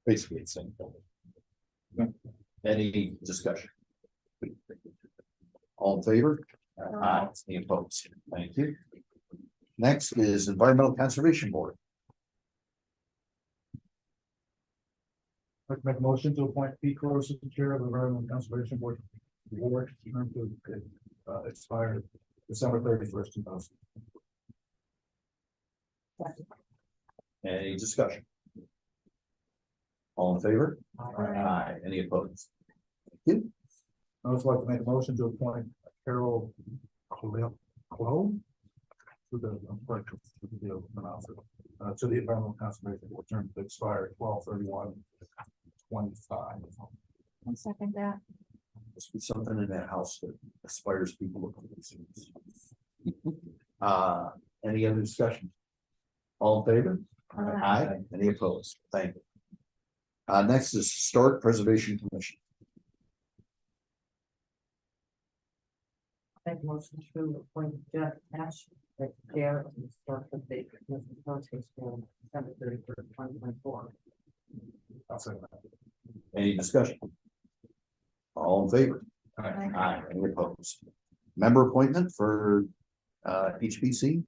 Basically, it's same. Any discussion? All in favor? Aye. Any opposed? Thank you. Next is Environmental Conservation Board. I'd like to make a motion to appoint Pete Rose as the chair of the Environmental Conservation Board. Board term to expire December 31st, 2000. Any discussion? All in favor? Aye. Any opposed? Thank you. I'd also like to make a motion to appoint Carol Clow to the, to the Environmental Conservation Board term to expire 12/31/25. I'll second that. Must be something in that house that aspires people to come to see. Any other discussion? All in favor? Aye. Any opposed? Thank you. Next is Historic Preservation Commission. Make a motion to appoint Jeff Ash as chair of the Historical State Commission until December 31st, 2024. I'll second that. Any discussion? All in favor? Aye. Any opposed? Member appointment for HPC?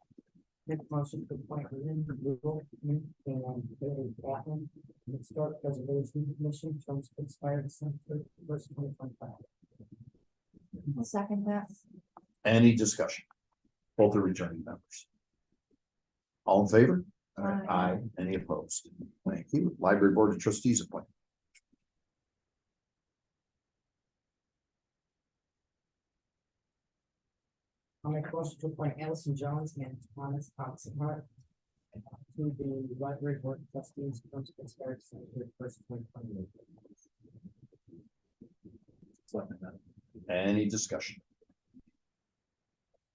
Make a motion to appoint Lynn Rule and Haley Chapman to the Historic Preservation Commission terms to expire December 31st, 2025. I'll second that. Any discussion? Both are returning members. All in favor? Aye. Any opposed? Thank you. Library Board of Trustees appointment. I'll make a motion to appoint Allison Jones and Thomas Oxenhart to the Library Board of Trustees terms to expire December 31st, 2028. Any discussion?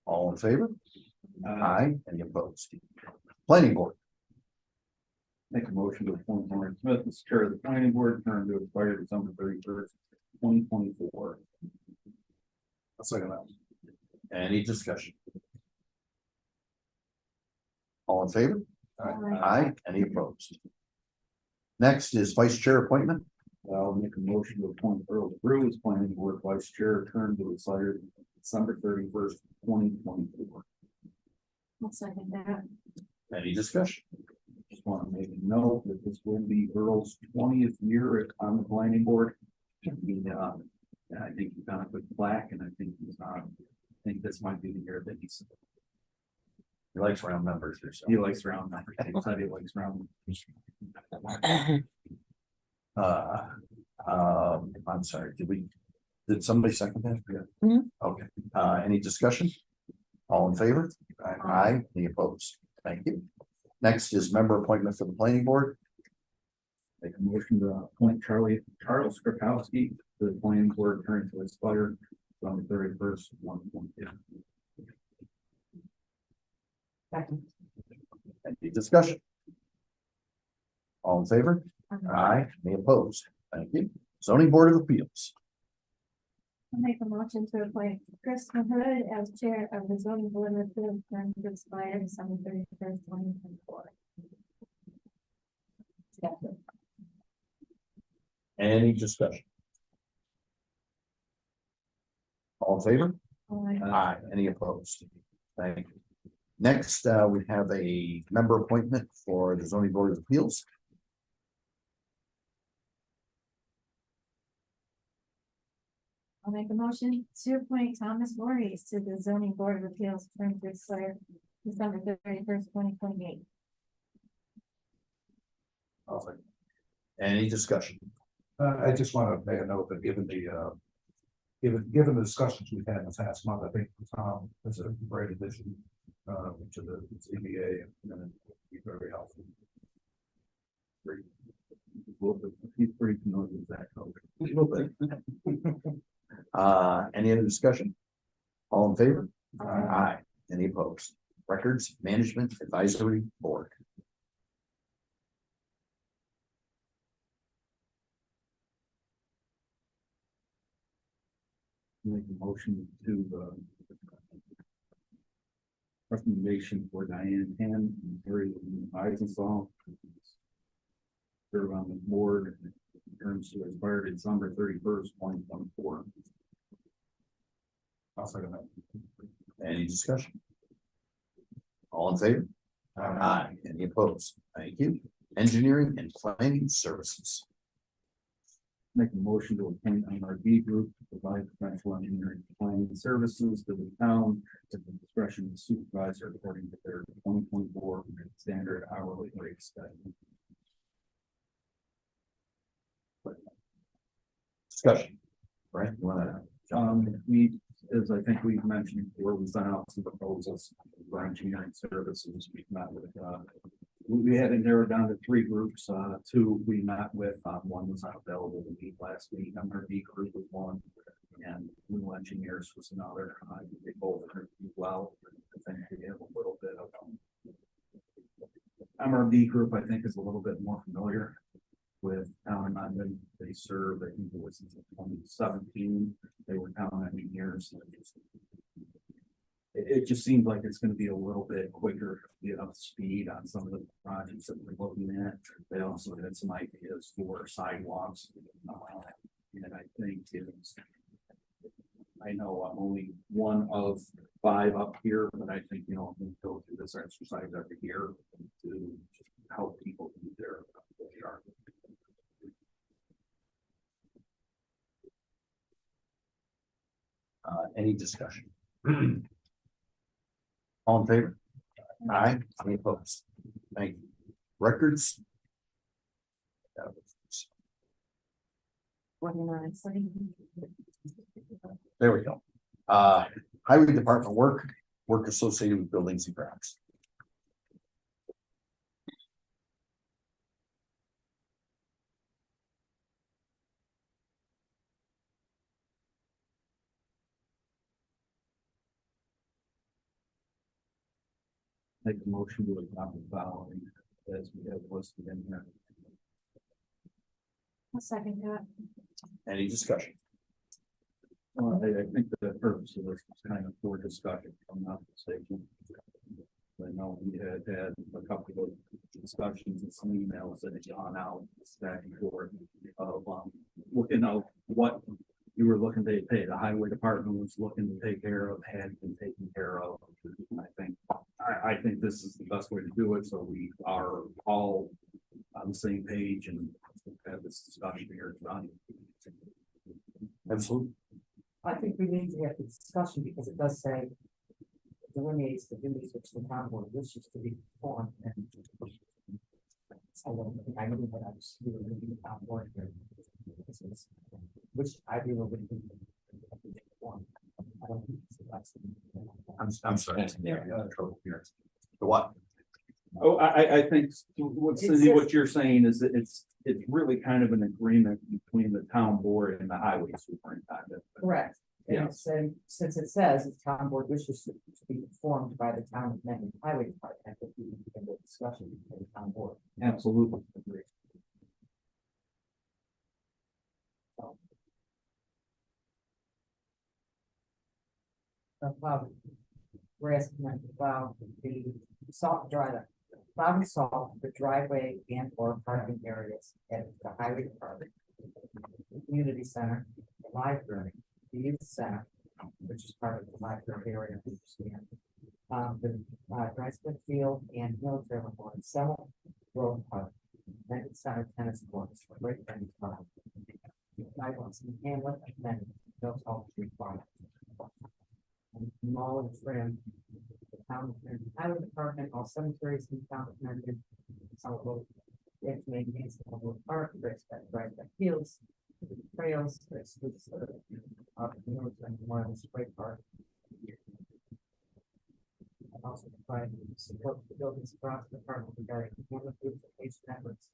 All in favor? Any opposed? Planning Board. Make a motion to appoint Warren Smith as chair of the planning board, term to expire December 31st, 2024. I'll second that. Any discussion? All in favor? Aye. Any opposed? Next is vice chair appointment. I'll make a motion to appoint Earl Brew as planning board vice chair, term to expire December 31st, 2024. I'll second that. Any discussion? Just want to make a note that this will be Earl's 20th year on the planning board. I think he's done a good plaque, and I think I think this might be the year that he likes round numbers or so. He likes round numbers. He said he likes round I'm sorry, did somebody second that? Yeah. Mhm. Okay, any discussion? All in favor? Any opposed? Thank you. Next is member appointment for the planning board. Make a motion to appoint Charles Skrakowski to the planning board, term to expire on the 31st, 1/20. Second. Any discussion? All in favor? Any opposed? Thank you. Zoning Board of Appeals. I'll make a motion to appoint Chris Mahood as chair of the zoning board of appeals term to expire December 31st, 2024. Any discussion? All in favor? Aye. Any opposed? Thank you. Next, we have a member appointment for the zoning board of appeals. I'll make a motion to appoint Thomas Voorhees to the zoning board of appeals term to expire December 31st, 2028. Any discussion? I just want to make a note that given the discussions we've had in the past month, I think Tom is a great addition to the ZBA and be very helpful. He's pretty familiar with that code. Any other discussion? All in favor? Aye. Any opposed? Records Management Advisory Board. Make a motion to recommendation for Diane Ham and Harry Eisenstahl. Serve on the board, terms to expire December 31st, 2024. I'll second that. Any discussion? All in favor? Aye. Any opposed? Thank you. Engineering and Planning Services. Make a motion to appoint MRB Group to provide professional engineering and planning services to the town at the discretion of the supervisor according to their 2024 standard hourly rate study. Discussion. Right, you wanna? We, as I think we've mentioned before, we sent out some proposals for engineering services. We've met with, we had it narrowed down to 3 groups, 2 we met with, one was not available to meet last week. MRB Group was one, and New Engineers was another. They both heard well. I think we have a little bit of, MRB Group, I think, is a little bit more familiar with town and London. They served, I think it was since 2017. They were town engineers. It just seems like it's gonna be a little bit quicker, to get up to speed on some of the projects that we're looking at. They also had some ideas for sidewalks. And I think it's, I know I'm only one of 5 up here, but I think, you know, we go through this exercise every year to help people do their yard. Any discussion? All in favor? Aye. Any opposed? Thank you. Records? 49. There we go. Highway Department work associated with buildings and grounds. Make a motion to adopt the following as we have listed in here. I'll second that. Any discussion? I think the purpose of this is kind of for discussion, if I'm not mistaken. I know we had a couple of discussions and some emails that had gone out back and forth of looking at what you were looking to pay. The highway department was looking to take care of, had been taken care of. I think this is the best way to do it, so we are all on the same page and have this discussion here tonight. Absolutely. I think we need to have the discussion because it does say delineates the duties which the town board wishes to be performed and I don't think I knew that I was here to be the town board here. Which I really would be. I don't think that's. I'm sorry. Trouble here. The what? Oh, I think what It Cindy, says- what you're saying is that it's really kind of an agreement between the town board and the highway superintendent. Correct. Yeah. And so, since it says the town board wishes to be informed by the town of Mendon Highway Department, I think we can have a discussion with the town board. Absolutely agree. We're asking them to plow the salt driver, plow and salt the driveway and or parking areas at the highway department, the community center, the library, the youth center, which is part of the library area, I understand. The dry split field and military lawn, Sewell Road Park, Mendon Center tennis courts, Great Bend Park. Sidewalks in Hamlet, and then those all 3 farms. Mall and trim, the town of Mendon Highway Department, all cemeteries in town of Mendon. Solid road, they have to maintain Solid Park, right back fields, trails, Memorial Spray Park. And also provide support for the buildings across the department regarding water beautification efforts.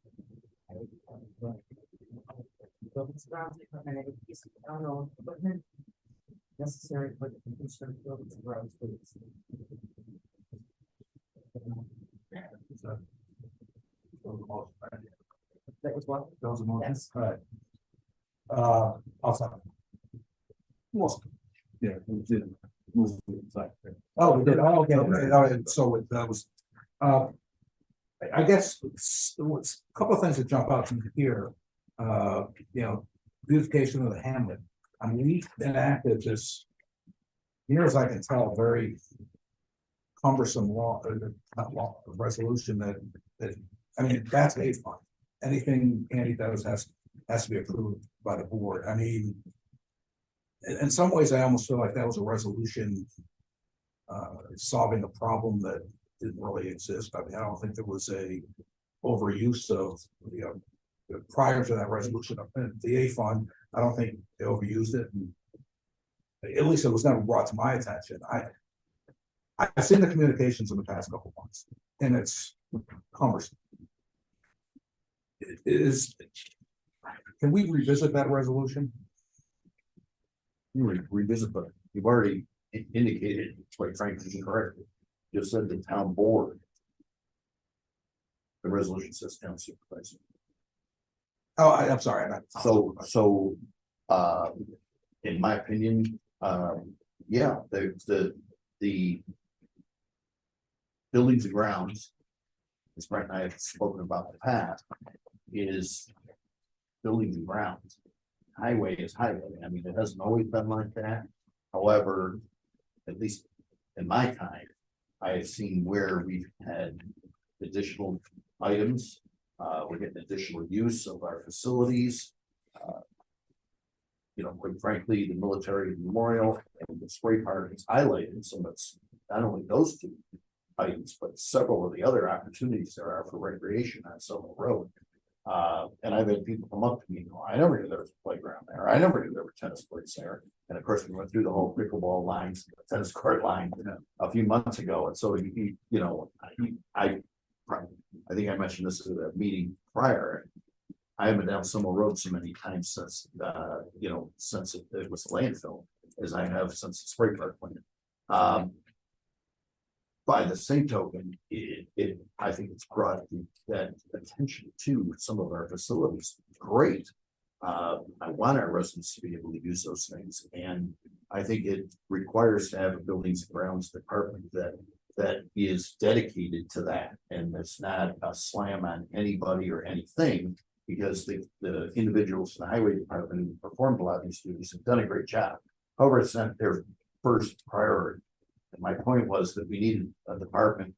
Buildings around the equipment, any piece of town-owned equipment necessary for the completion of buildings and roads. That was what? That was a motion. Yes. All right. I'll second. Yeah, we did. Oh, we did, oh, okay, so that was, I guess, what's a couple of things that jump out to me here. You know, beautification of the hamlet. I mean, we've enacted this, near as I can tell, very cumbersome law, not law, resolution that, I mean, that's a fund. Anything Andy does has to be approved by the board. I mean, in some ways, I almost feel like that was a resolution solving a problem that didn't really exist. I mean, I don't think there was a overuse of, you know, prior to that resolution of the A fund. I don't think they overused it. And at least it was never brought to my attention. I've seen the communications in the past couple of months, and it's cumbersome. Can we revisit that resolution? You revisit, but you've already indicated, quite frankly, incorrectly. You said the town board. The resolution says town supervisor. Oh, I'm sorry. So, in my opinion, yeah, the buildings and grounds, as Brent and I have spoken about in the past, is buildings and grounds. Highway is highway. I mean, it hasn't always been like that. However, at least in my time, I have seen where we've had additional items. We're getting additional use of our facilities. You know, quite frankly, the military memorial and the spray park is highlighted. So it's not only those two items, but several of the other opportunities there are for recreation on Summer Road. And I've had people come up to me and go, I never knew there was a playground there. I never knew there were tennis courts there. And of course, we went through the whole pickleball lines, tennis court line a few months ago. And so, you know, I think I mentioned this at a meeting prior. I haven't been down Summer Road so many times since, you know, since it was landfill as I have since the spray park went. By the same token, I think it's brought that attention to some of our facilities. Great. I want our residents to be able to use those things, and I think it requires to have a buildings and grounds department that is dedicated to that, and it's not a slam on anybody or anything, because the individuals in the highway department who performed a lot of these duties have done a great job. However, it's not their first priority. And my point was that we needed a department,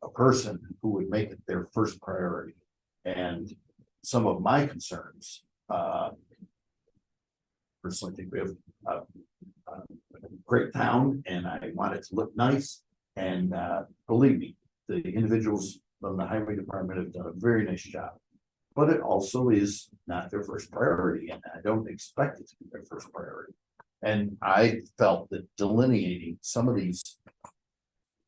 a person who would make it their first priority. And some of my concerns, personally think we have a great town and I want it to look nice. And believe me, the individuals from the highway department have done a very nice job. But it also is not their first priority, and I don't expect it to be their first priority. And I felt that delineating some of these,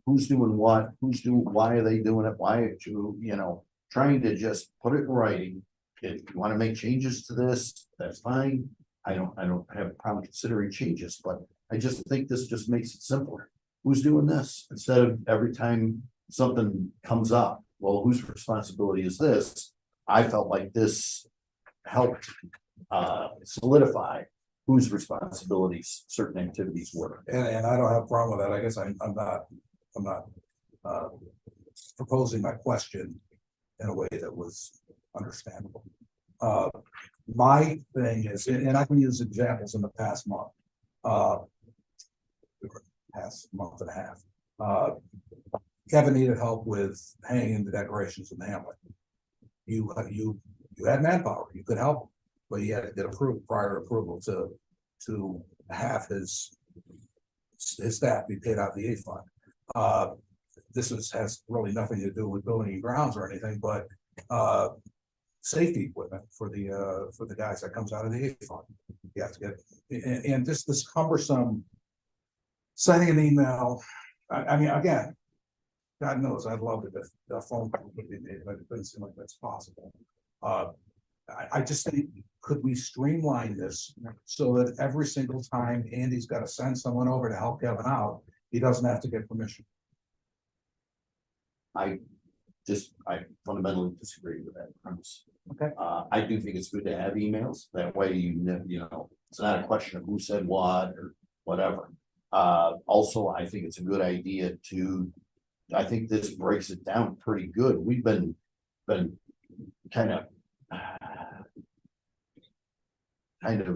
who's doing what, why are they doing it, you know, trying to just put it in writing. If you want to make changes to this, that's fine. I don't have a problem considering changes, but I just think this just makes it simpler. Who's doing this? Instead of every time something comes up, well, whose responsibility is this? I felt like this helped solidify whose responsibilities certain activities were. And I don't have a problem with that. I guess I'm not proposing my question in a way that was understandable. My thing is, and I can use examples in the past month and a half. Kevin needed help with hanging the decorations in the hamlet. You had manpower, you could help him, but he had to get approved, prior approval to have his staff be paid out the A fund. This has really nothing to do with building and grounds or anything, but safety equipment for the guys that comes out of the A fund. You have to get, and just this cumbersome sending an email. I mean, again, God knows I'd love it if the phone call would be made, but it doesn't seem like that's possible. I just think, could we streamline this so that every single time Andy's got to send someone over to help Kevin out, he doesn't have to get permission? I fundamentally disagree with that premise. Okay. I do think it's good to have emails. That way, you know, it's not a question of who said what or whatever. Also, I think it's a good idea I think this breaks it down pretty good. We've been kind of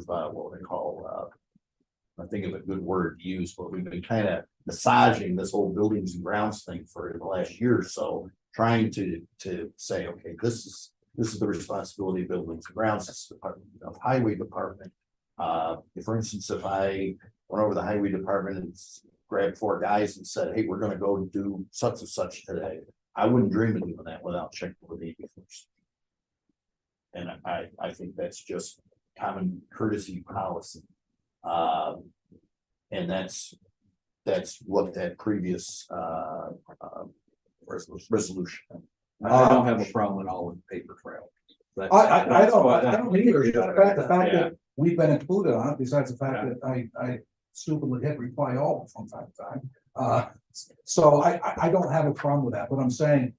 what would I call, I think of a good word to use, but we've been kind of massaging this whole buildings and grounds thing for the last year or so, trying to say, okay, this is the responsibility of buildings and grounds, this is the Department of Highway Department. For instance, if I went over to the highway department and grabbed 4 guys and said, hey, we're gonna go do such and such today, I wouldn't dream of doing that without checking with Navy first. And I think that's just common courtesy policy. And that's what that previous resolution. I don't have a problem at all with paper trail. I don't either. The fact that we've been included on it, besides the fact that I stupidly hit reply all from time to time. So I don't have a problem with that, but I'm saying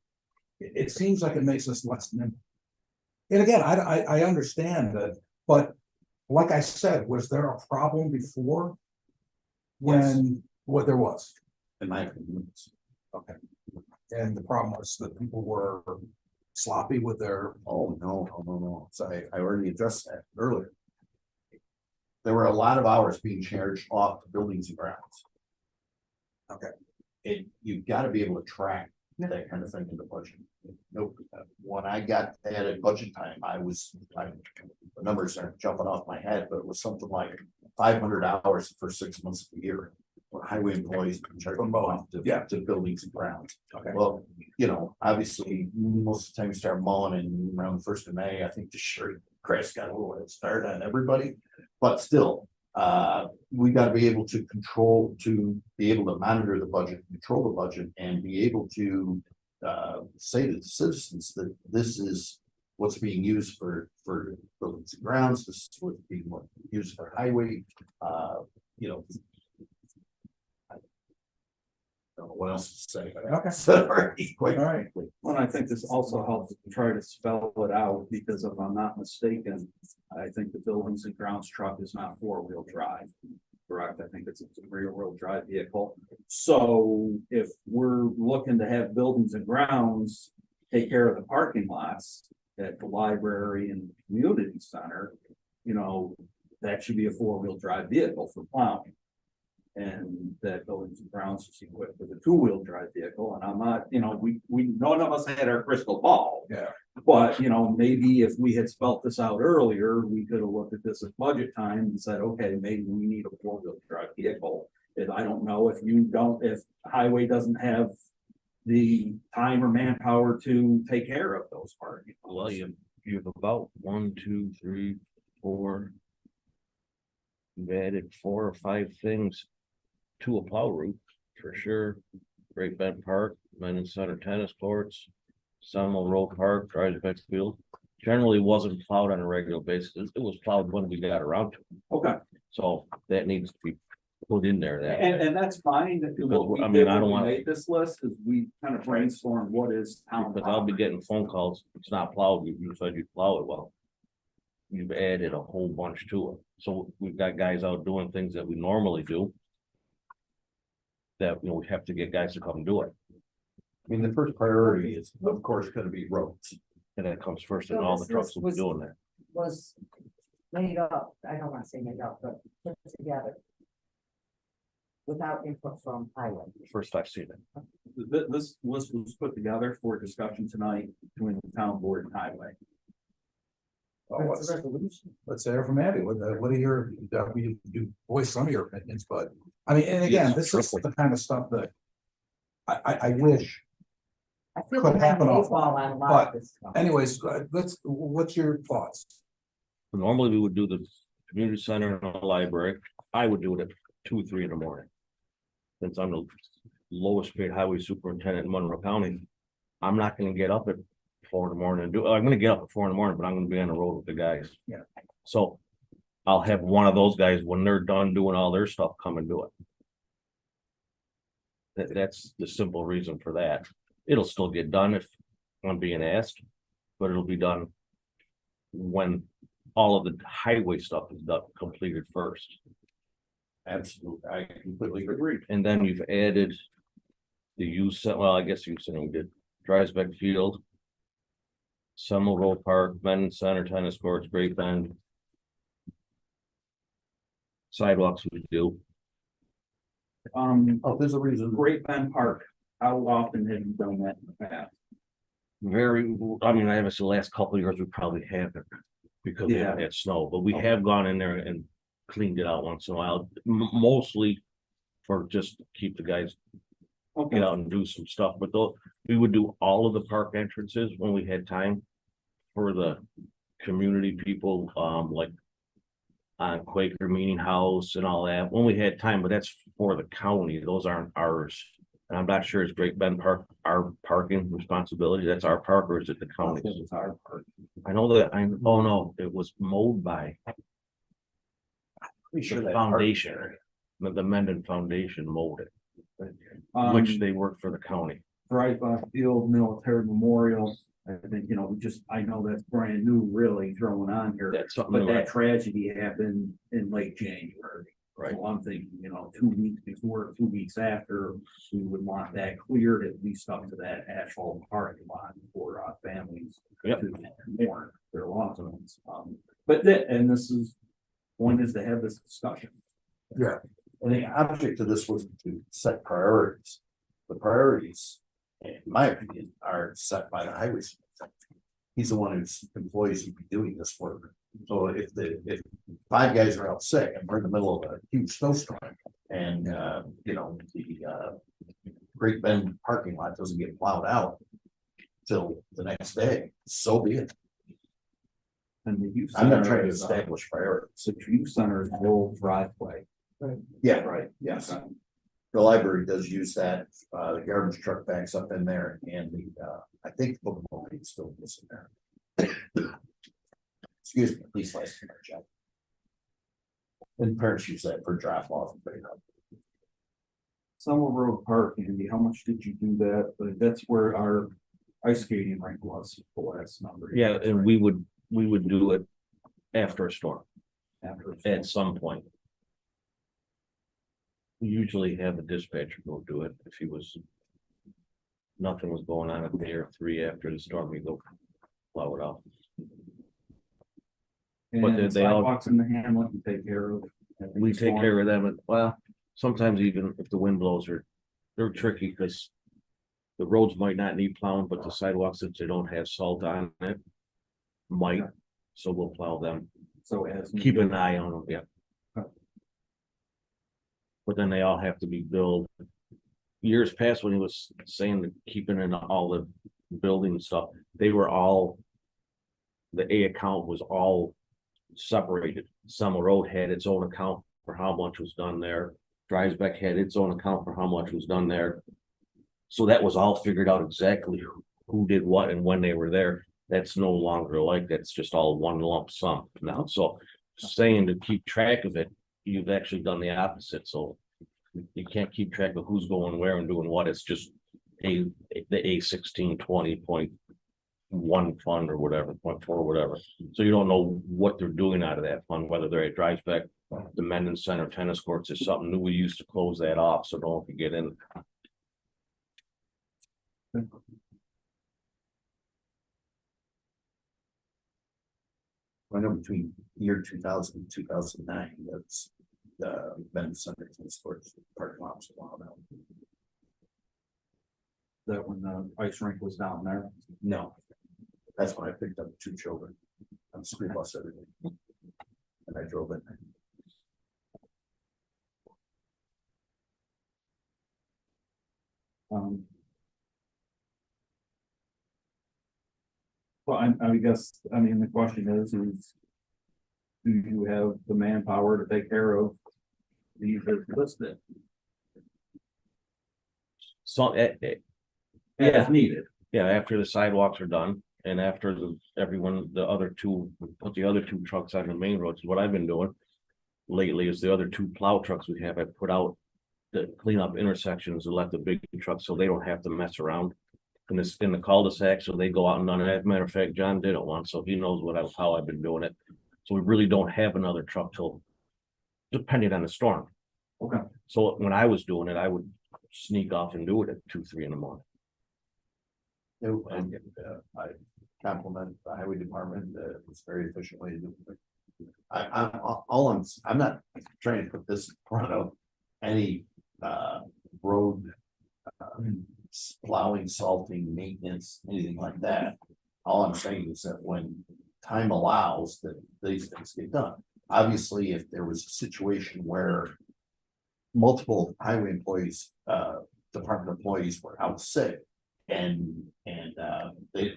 it seems like it makes us less nimble. And again, I understand that, but like I said, was there a problem before? When what there was? In my opinion. Okay. And the problem was that people were sloppy with their. Oh, no. So I already addressed that earlier. There were a lot of hours being charged off the buildings and grounds. Okay. You've got to be able to track that kind of thing in the budget. Nope. When I got that at budget time, the numbers aren't jumping off my head, but it was something like 500 hours for 6 months of the year. When highway employees charging to buildings and grounds. Okay. Well, obviously, most of the time we start mowing and around the 1st of May, I think the shirt grass got a little head start on everybody, but still, we got to be able to be able to monitor the budget, control the budget, and be able to say to the citizens that this is what's being used for buildings and grounds, this is what's being used for highway, I don't know what else to say. Okay. All right. Well, I think this also helps to try to spell it out, because if I'm not mistaken, I think the buildings and grounds truck is not 4-wheel drive. Correct, I think it's a rear-wheel drive vehicle. So if we're looking to have buildings and grounds take care of the parking lots at the library and community center, that should be a 4-wheel drive vehicle for plowing. And that buildings and grounds is equipped with a 2-wheel drive vehicle, and I'm not, we none of us had our crystal ball. Yeah. But if we had spelt this out earlier, we could have looked at this at budget time and said, okay, maybe we need a 4-wheel drive vehicle. And I don't know if highway doesn't have the time or manpower to take care of those parking. Well, you've about 1, 2, 3, 4. You've added 4 or 5 things to a plow route for sure. Great Bend Park, Men's Center tennis courts, Sunwell Road Park, Drive Field. Generally wasn't plowed on a regular basis. It was plowed when we got around to it. Okay. So that needs to be put in there. And that's fine. I don't want to make this list, because we kind of brainstorm what is town. But I'll be getting phone calls. It's not plowed. You said you plow it. Well, you've added a whole bunch to it. So we've got guys out doing things that we normally do, that we have to get guys to come do it. I mean, the first priority is, of course, going to be roads. And that comes first, and all the trucks will be doing that. Was made up, I don't want to say made up, but put together without input from highway. First I've seen it. This list was put together for discussion tonight between the town board and highway. That's a resolution. Let's hear from Abby. What are your, you voice some of your opinions, but I mean, and again, this is the kind of stuff that I wish. I feel Could like happen I'm often, on a lot of this stuff. Anyways, what's your thoughts? Normally we would do the community center and the library. I would do it at 2, 3 in the morning. Since I'm the lowest paid highway superintendent in Monroe County, I'm not gonna get up at 4 in the morning and I'm gonna get up at 4 in the morning, but I'm gonna be on the road with the guys. Yeah. So I'll have one of those guys, when they're done doing all their stuff, come and do it. That's the simple reason for that. It'll still get done if I'm being asked, but it'll be done when all of the highway stuff is done, completed first. Absolutely, I completely agree. And then you've added the youth, well, I guess youth center we did, Drysbeck Field, Summer Road Park, Men's Center, tennis courts, Great Bend. Sidewalks we do. Oh, there's a reason. Great Bend Park, how often have you done that in the past? Very, I mean, I haven't seen the last couple of years, we probably haven't. Because we haven't had snow, but we Okay. have gone in there and cleaned it out once in a while, mostly. For just to keep the guys Okay, get out and do some stuff, but though, we would do all of the park entrances when we had time. For the community people, like. On Quaker Meeting House and all that, when we had time, but that's for the county, those aren't ours. And I'm not sure it's Great Bend Park, our parking responsibility, that's our park, or is it the county? it's our part. I know that, oh no, it was mowed by Pretty sure the that foundation. The Mendon Foundation mowed it, which they work for the county. Drysdale Field Military Memorial, I think, you know, I know that's brand new really throwing on here. That's something. But new. that tragedy happened in late January. Right. So I'm thinking, you know, 2 weeks before, 2 weeks after, we would want that cleared, at least up to that asphalt parking lot for families. Yep. To mourn their lost ones. But that, and this is, point is to have this discussion. Yeah, and the object of this was to set priorities. The priorities, in my opinion, are set by the highway superintendent. He's the one whose employees would be doing this work. So if 5 guys are out sick and we're in the middle of a huge snowstorm and, you know, the Great Bend parking lot doesn't get plowed out till the next day, so be it. And the youth I'm not center trying to is, establish priorities. the youth center is Will driveway. Yeah, right, yes. The library does use that, the garbage truck backs up in there and the, I think the book is still missing there. Excuse me, police license check. And parents use that for drop off and pick up. Summer Road Park, Andy, how much did you do that? But that's where our ice skating rink was the last number. of Yeah, years, and right? we would do it after a storm, After. at some point. We usually have a dispatcher go do it if he was. Nothing was going on a day or 3 after the storm, we go plow it out. But And they all- sidewalks in the hamlet, you take care of. We take care of them, and well, sometimes even if the wind blows they're tricky because. The roads might not need plowing, but the sidewalks, if they don't have salt on it. Might, so we'll plow them, So as. keep an eye on them, yeah. Okay. But then they all have to be billed. Years past when he was saying that keeping in all the building stuff, they were all. The A account was all separated. Summer Road had its own account for how much was done there. Drysbeck had its own account for how much was done there. So that was all figured out exactly who did what and when they were there. That's no longer like, that's just all one lump sum now. So saying to keep track of it, you've actually done the opposite. So you can't keep track of who's going where and doing what. It's just the A1620.1 fund or whatever, 0.4, whatever. So you don't know what they're doing out of that fund, whether they're at Drysbeck, the Mendon Center tennis courts is something new. We used to close that off, so don't forget in. I know between year 2000 and 2009, that's the Bend Center and sports parking lots a while now. That when the ice rink was down there. No, that's when I picked up 2 children on the school bus every day. And I drove in. Well, I guess, I mean, the question is. Do you have the manpower to take care of these that are listed So, as needed? yeah, after the sidewalks are done and after the other 2, put the other 2 trucks on the main roads, what I've been doing. Lately is the other 2 plow trucks we have, I put out to clean up intersections and let the big trucks so they don't have to mess around. In the cul-de-sac, so they go out and done it. As a matter of fact, John did it once, so he knows how I've been doing it. So we really don't have another truck till, depending on the storm. Okay. So when I was doing it, I would sneak off and do it at 2, 3 in the morning. And, I compliment the highway department, it's very efficient way to do it. I'm not trying to put this in front of any, road. Plowing, salting, maintenance, anything like that. All I'm saying is that when time allows that these things get done. Obviously, if there was a situation where multiple highway employees, department employees were out sick. And they,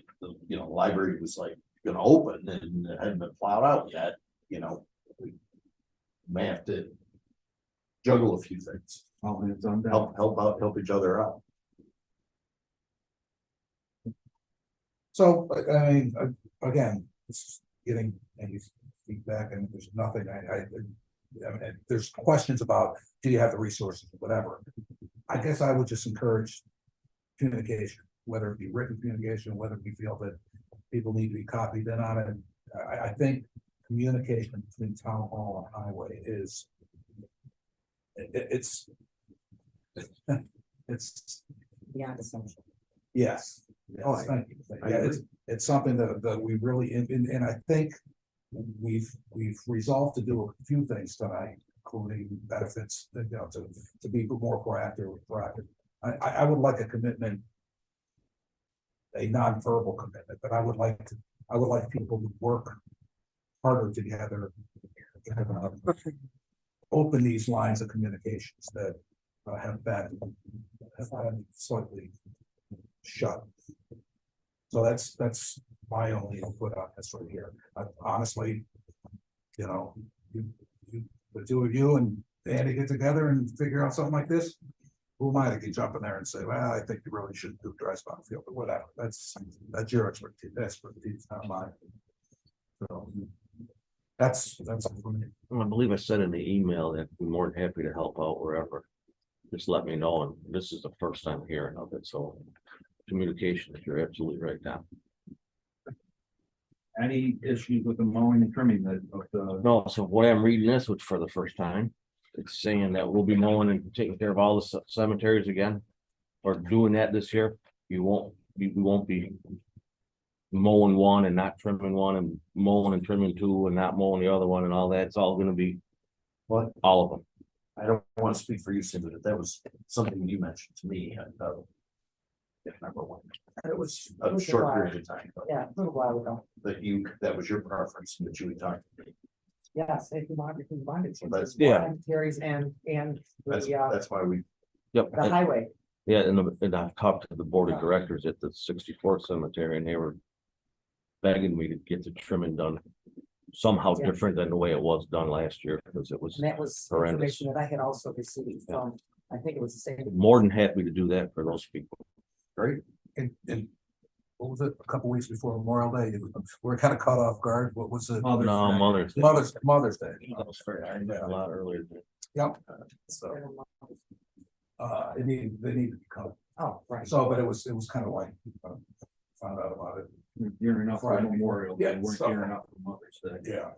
you know, library was like gonna open and it hadn't been plowed out yet, you know. We may have to juggle a few things, All hands on deck. help each other out. So, I mean, again, it's getting any feedback and there's nothing, I mean, there's questions about, do you have the resources, whatever. I guess I would just encourage communication, whether it be written communication, whether we feel that people need to be copied in on it. I think communication between town hall and highway is it's Beyond assumption. yes. Oh, Yes, thank you. I Yeah, agree. it's something that we really, and I think we've resolved to do a few things tonight, including benefits, you know, to be more proactive. I would like a commitment, a non-verbal commitment, but I would like people to work harder together. Open these lines of communications that have been slightly shut. So that's my only input on this right here. Honestly, you know, the two of you and Andy get together and figure out something like this. Who am I to get jump in there and say, well, I think you really shouldn't do dry spot field, but whatever. That's your expertise, not mine. So that's for me. I believe I said in the email that we're more than happy to help out wherever. Just let me know, and this is the first time hearing of it, so communication, you're absolutely right now. Any issues with the mowing and trimming that of the? No, so what I'm reading this, which for the first time, it's saying that we'll be mowing and taking care of all the cemeteries again. Or doing that this year, we won't be mowing one and not trimming one and mowing and trimming two and not mowing the other one and all that. It's all gonna be What? all of them. I don't want to speak for you, Cindy, but that was something you mentioned to me. If number one, it was a short period of time, but Yeah, a little while ago. that was your preference and that you would talk to me. Yes, if you wanted So to. that's, Yeah. Cemeteries and that's the why we, Yep. highway. Yeah, and I've talked to the board of directors at the 64th cemetery and they were begging me to get the trimming done somehow Yeah. different than the way it was done last year, because it was And that was horrendous. information that I had also received from, I think it was the same. More than happy to do that for those people. great, And what was it, a couple weeks before Memorial Day, we're kind of caught off guard. What was it? No, Mother's Day. Mother's Day. That was fair. I knew a lot earlier. than- Yep. So, they need to be cut. Oh, right. So, but it was kind of like, found out about it. Gearing up for Friday. Memorial Day, Yeah, we're so- gearing up for Mother's Day. Yeah.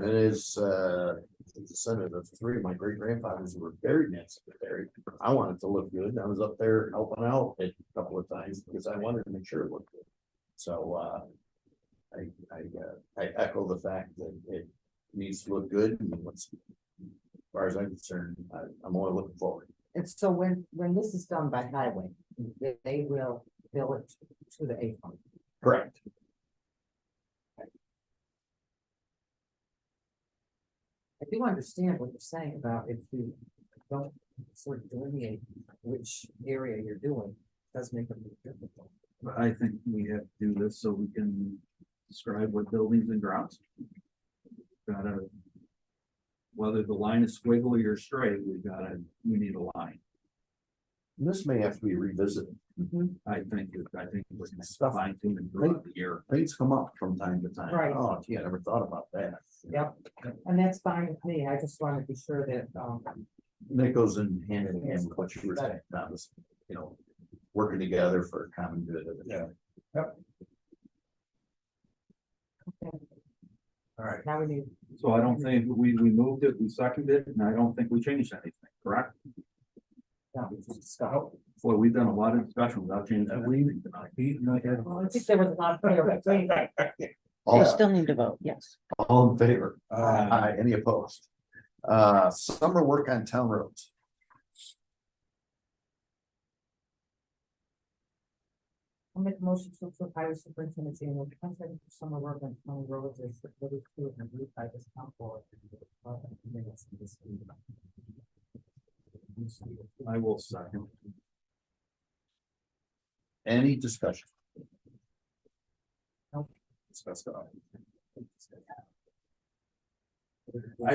it is, the descendant of three of my great grandfathers who were buried in that cemetery. I wanted to look good, and I was up there helping out a couple of times because I wanted to make sure it looked good. So, I echo the fact that it needs to look good, and as far as I'm concerned, I'm only looking forward. And so when this is done by highway, they will bill it to the A fund. Correct. I do understand what you're saying about if you don't sort of delineate which area you're doing, it does make it a little difficult. But I think we have to do this so we can describe what buildings and grounds. Gotta. Whether the line is squiggly or straight, we need a line. This may have to be revisited. I think we're gonna fine tune and throughout the year. Things come up from time to time. Right. Oh, gee, I never thought about that. Yep, and that's fine with me. I just want to be sure that, That goes in hand with what you were saying, that was, you know, working together for a common good. Yeah. okay, All right. now we need So I don't think we moved it, we seconded it, and I don't think we changed anything, correct? Yeah, we just discussed. Well, we've done a lot of discussion without changing anything tonight. Well, I think there was a lot of. They All, still need to vote, yes. all in favor? Aye. Any opposed? Summer work on town roads. I'll make a motion to approve highway superintendent's annual contract for summer work on county roads as submitted to and reviewed by this town board. Minutes of this meeting. I will second. Any discussion? Discuss it. Not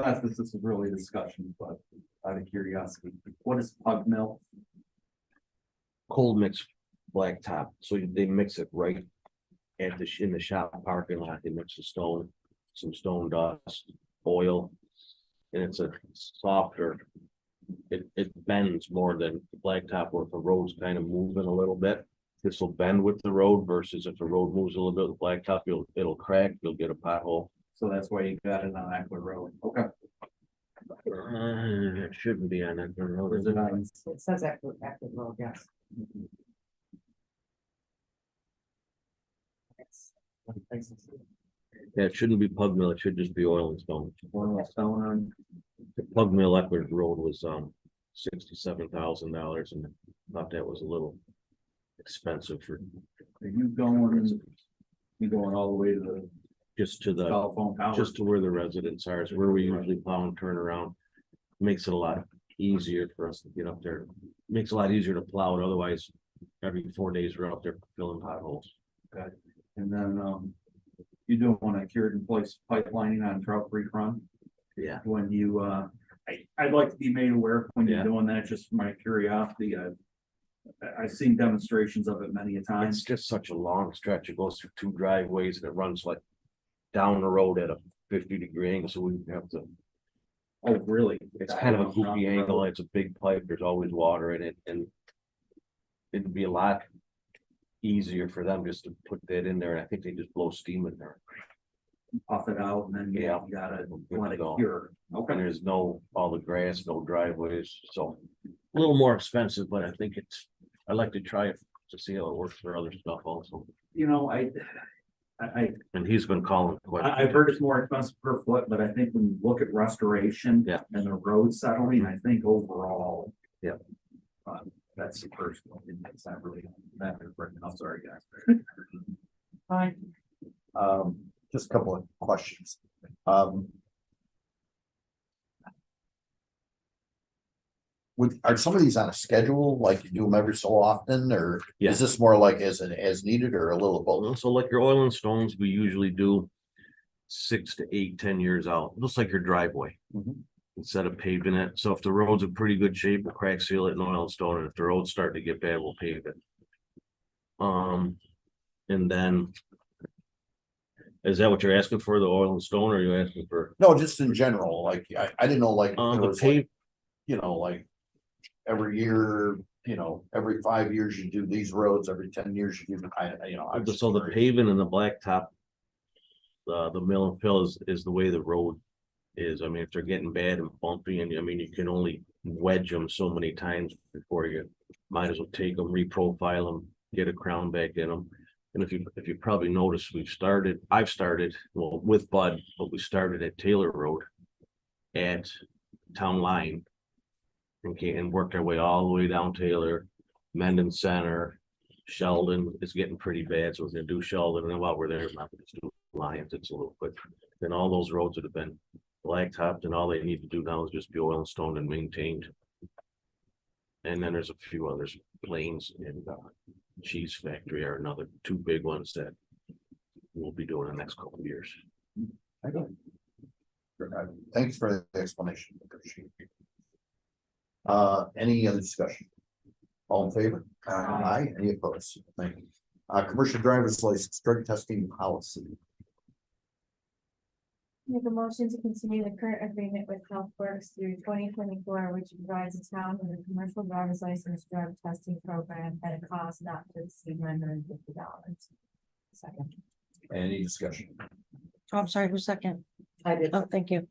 that this is really a discussion, but out of curiosity, what is pug mill? Cold mix blacktop, so they mix it right at in the shop parking lot. They mix the stone, some stone dust, oil, and it's a softer. It bends more than blacktop, where if the road's kind of moving a little bit. This will bend with the road versus if the road moves a little bit with blacktop, it'll crack, you'll get a pothole. So that's why you got it on Ackwood Road. Okay. It shouldn't be on that road, Is is it it? on? It says active road, yes. Yeah, it shouldn't be pug mill, it should just be oil and stone. Oil and stone on. The plug mill Eckerd Road was $67,000, and I thought that was a little expensive for Are you going all the way to the just to the telephone tower? just to where the residents are, is where we usually plow and turn around. Makes it a lot easier for us to get up there. Makes it a lot easier to plow it, otherwise every 4 days we're up there filling potholes. Okay, and then, you do want to cured in place pipelining on Trout Creek Run? Yeah. When you, I'd like to be made aware when you're Yeah. doing that, just for my curiosity. I've seen demonstrations of it many a time. It's just such a long stretch. It goes through 2 driveways and it runs like down the road at a 50-degree angle, so we have to. Oh, really? It's kind of a goofy angle. It's a big pipe. There's always water in it, and it'd be a lot easier for them just to put that in there. And I think they just blow steam in there. Puff it out and then Yeah. you gotta Good let to it go. cure. And Okay, there's no, all the grass, no driveways, so a little more expensive, but I think I like to try it to see how it works for other stuff also. you know, And he's been calling quite. a I've few heard it's more expensive per foot, but I think when you look at restoration. Yeah. And the road settling, I think overall. Yeah. That's the first one, and it's not really that important. I'm sorry, guys. Fine. Just a couple of questions. Are some of these on a schedule, like you do them every so often, or Yeah. is this more like as needed or a little of both? So like your oil and stones, we usually do 6 to 8, 10 years out, just like your driveway. Mhm. Instead of paving it, so if the road's in pretty good shape, we'll crack seal it in oil and stone, and if the road's starting to get bad, we'll pave it. And then. Is that what you're asking for, the oil and stone, or are you asking for? No, just in general, like, I didn't know, like, if there The was like, pave, you know, like. Every year, every 5 years you do these roads, every 10 years you do, I'm just so the curious. paving and the blacktop. The mill and fill is the way the road is. I mean, if they're getting bad and bumpy, and I mean, you can only wedge them so many times before you might as well take them, reprofile them, get a crown back in them. And if you probably noticed, I've started, well, with Bud, but we started at Taylor Road at Town Line. Okay, and worked our way all the way down Taylor, Mendon Center, Sheldon is getting pretty bad, so we're gonna do Sheldon, and while we're there, not gonna do Lyons, it's a little quick. Then all those roads that have been blacktopped, and all they need to do now is just be oil and stone and maintained. And then there's a few others, Plains and Cheese Factory are another 2 big ones that we'll be doing in the next couple of years. Thanks for the explanation. Appreciate it. Any other discussion? All in favor? Aye. Any opposed? Thank you. Commercial driver's license, drug testing policy. Make a motion to continue the current agreement with HealthWorks through 2024, which provides the town with a commercial driver's license drug testing program at a cost not to exceed $950. Second. Any discussion? Oh, I'm sorry, who's second? I did. Oh, thank you.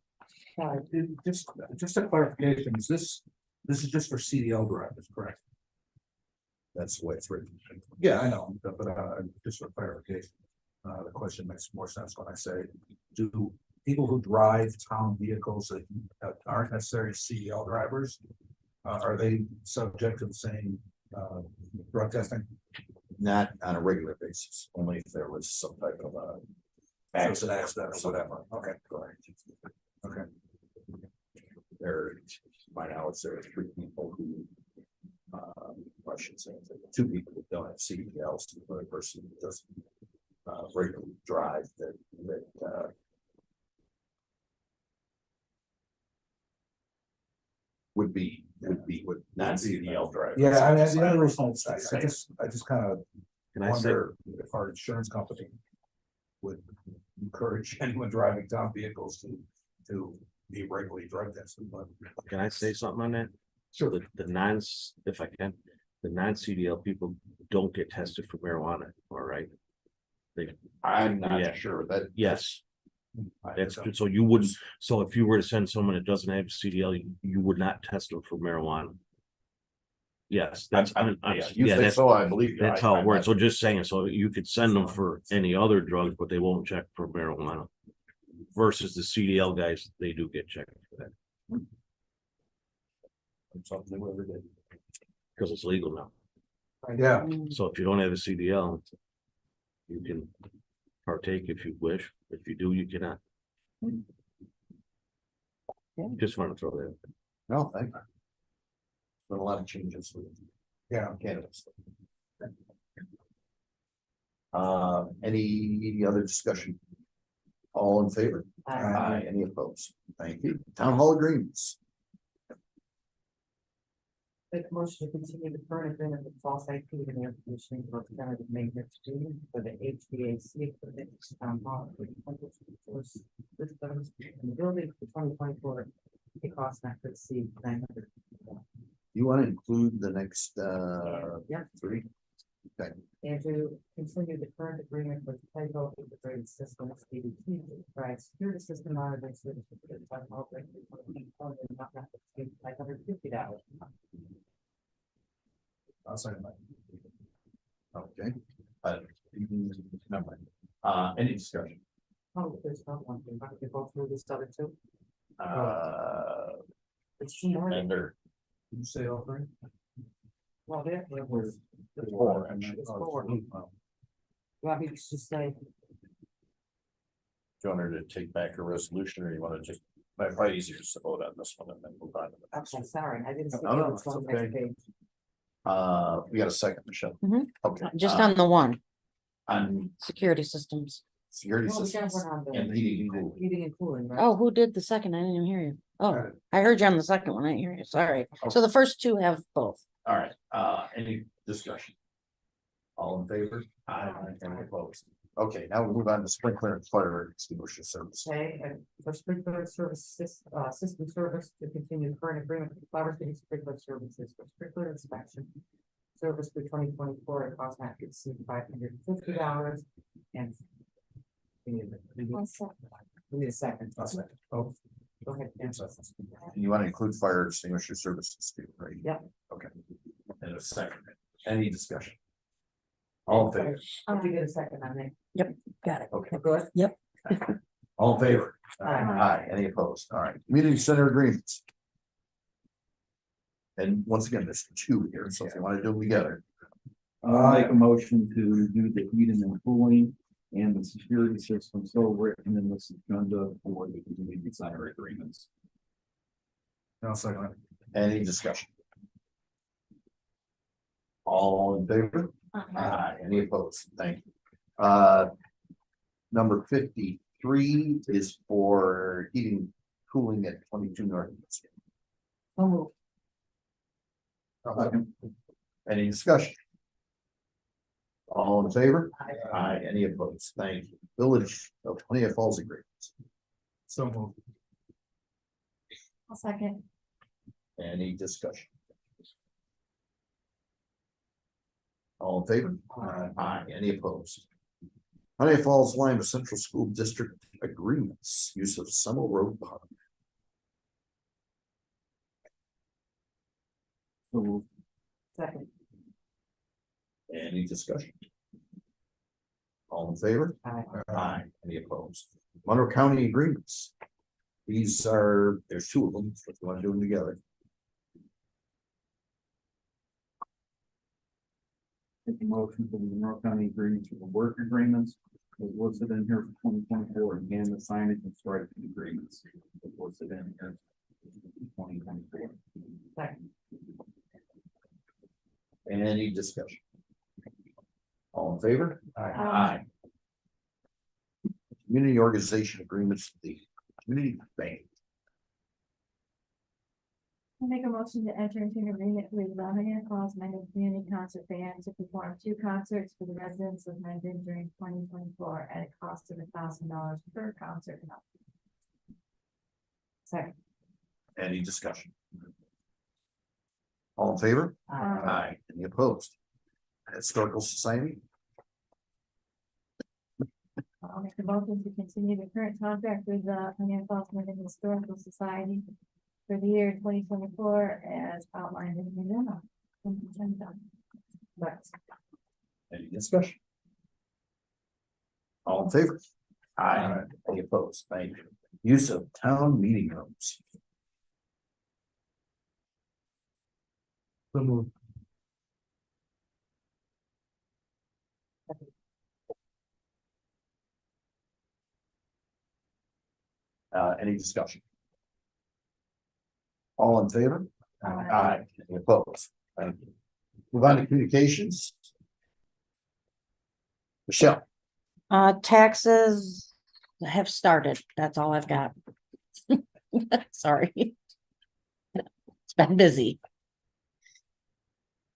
Just a clarification, this is just for CDL drivers, correct? That's the way it's written. Yeah, I know, but just for clarification, the question makes more sense when I say, do people who drive town vehicles that aren't necessarily CDL drivers, are they subject to the same drug testing? Not on a regular basis, only if there was some type of accident or whatever. Okay, go ahead. Okay. There, by now it's there are 3 people who, I should say, 2 people who don't have CDLs, the other person who doesn't regularly drive that would not CDL drivers. Yeah, I mean, the other reason, I just kind of Can I say, wonder if our insurance company would encourage anyone driving town vehicles to be regularly drug tested, but. can I say something on that? Sure. If I can, the non-CDL people don't get tested for marijuana, all right? I'm Yeah. not sure that. Yes, that's, so you wouldn't, so if you were to send someone that doesn't have CDL, you would not test them for marijuana. Yes, that's, You yeah, think that's, so, I believe you. that's I- how it I'm works. So not- just saying, so you could send them for any other drugs, but they won't check for marijuana. Versus the CDL guys, they do get checked for that, Something we ever did. because it's legal now. Yeah, So if you don't have a CDL, you can partake if you wish. If you do, you cannot. Just want to throw that. No, thank you. Been a lot of changes with yeah. cannabis. Any other discussion? All in favor? Aye. Any opposed? Thank you. Town hall agreements. Make a motion to continue the current agreement with False IP and air conditioning for preventative maintenance team for the HVAC equipment. Hall for systems in the building for 2024. The cost not to exceed 900. You want to include the next Yeah. 3? Okay, And to continue the current agreement with Tyco Integrated Systems, EDT, to provide security system monitoring service for the town hall. Not to exceed $550. I'll second that. okay. Never mind. Any discussion? Oh, there's not one thing. I can go through this other two. It's more. And there, Did you say all three? Well, there was. there's 4. It's 4. Well, we just say, Do you want her to take back her resolution, or you want to just, probably easier to vote on this one and then move on to the next okay, one? sorry, I didn't see. No, no, it was on it's the next okay. page. We got a second, Michelle. Mhm. Okay. Just on the one, On security systems. security Well, we got systems one on the and heating and cooling. heating and cooling, right? Oh, who did the second? I didn't even hear you. Oh, Got it. I heard you on the second one. I didn't hear you. Sorry. So the first 2 have both. All right, any discussion? All in favor? Aye. Any opposed? Okay, now we'll move on to sprinkler and fire extinguisher service. Okay, and for sprinkler system service to continue current agreement with Flower City Sprinkler Services for sprinkler inspection. Service for 2024, it costs not to exceed $550 and. We need a second. I'll second. Oh, Go ahead. Dan. And you want to include fire extinguisher services too, right? Yep. Okay. And a second, any discussion? All in favor? We get a second on that. Got it. Okay, Good. all in favor? Aye. Aye, any opposed? All right, community center agreements. And once again, there's 2 here, so if you want to do them together. I'll make a motion to do the heating and cooling and the security system, so written in this agenda for the community center agreements. I'll second that. Any discussion? All in favor? Aye, any opposed? Thank you. Number 53 is for heating, cooling at 22 North. Oh, Any discussion? All in favor? Aye, any opposed? Thank you. Village of Honea Falls agreements. So moved. I'll second. Any discussion? All in favor? Aye, any opposed? Honey Falls Lima Central School District Agreements, use of Summer Road Park. So Second. Any discussion? All in favor? Aye. Aye. Any opposed? Monroe County Agreements. These are, there's two of them, if you want to do them together. take a motion for the Monroe County agreements for the work agreements. Was listed in here for 2024, again, the signage and striping agreements. Was listed in here. 2024. Second. Any discussion? All in favor? Aye. Community organization agreements, with the community bank. I'll make a motion to enter into an agreement with Honey Falls Mendon Community Concert Band to perform 2 concerts for the residents of Mendon during 2024 at a cost of $1,000 per concert. Second. Any discussion? All in favor? Aye. Any opposed? Historical Society, I'll make a motion to continue the current contract with the Honey Falls Mendon Historical Society for the year 2024 as outlined in the memo. any discussion? All in favor? Aye. Any opposed? Thank you. Use of town meeting rooms. So moved. Any discussion? All in favor? Aye. Any opposed? Thank you. Move on to communications. Michelle, Taxes have started. That's all I've got. Sorry. It's been busy.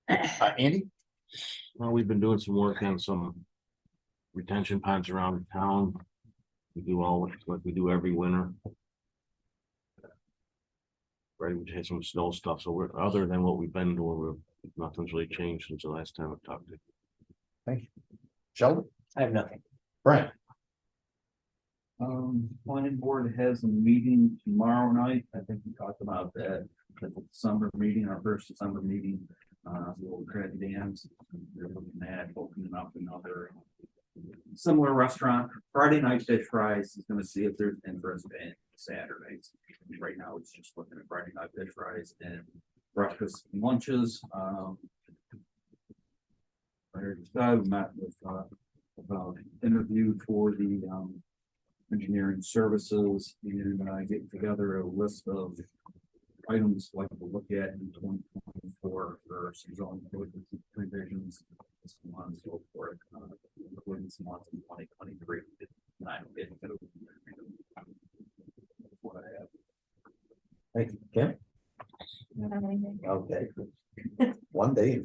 Andy? Well, we've been doing some work on some retention ponds around town. We do all like we do every winter. Right, we had some snow stuff, so we're, other than what we've been doing, nothing's really changed since the last time I talked to you. Thank you. Sheldon? I have nothing. Brian? Planning board has a meeting tomorrow night. I think we talked about that at the December meeting, our first December meeting. Little Craig Dams. They're looking at opening up another similar restaurant. Friday night fish fries is gonna see if there's interest in Saturdays. Right now, it's just looking at Friday night fish fries and breakfast and lunches. I met with about interview for the engineering services and getting together a list of items like to look at in 2024 for some zoning provisions, so on and so forth, including some ones in 2023. And I don't get into that's what I have. Thank you. Kim? Okay. One day.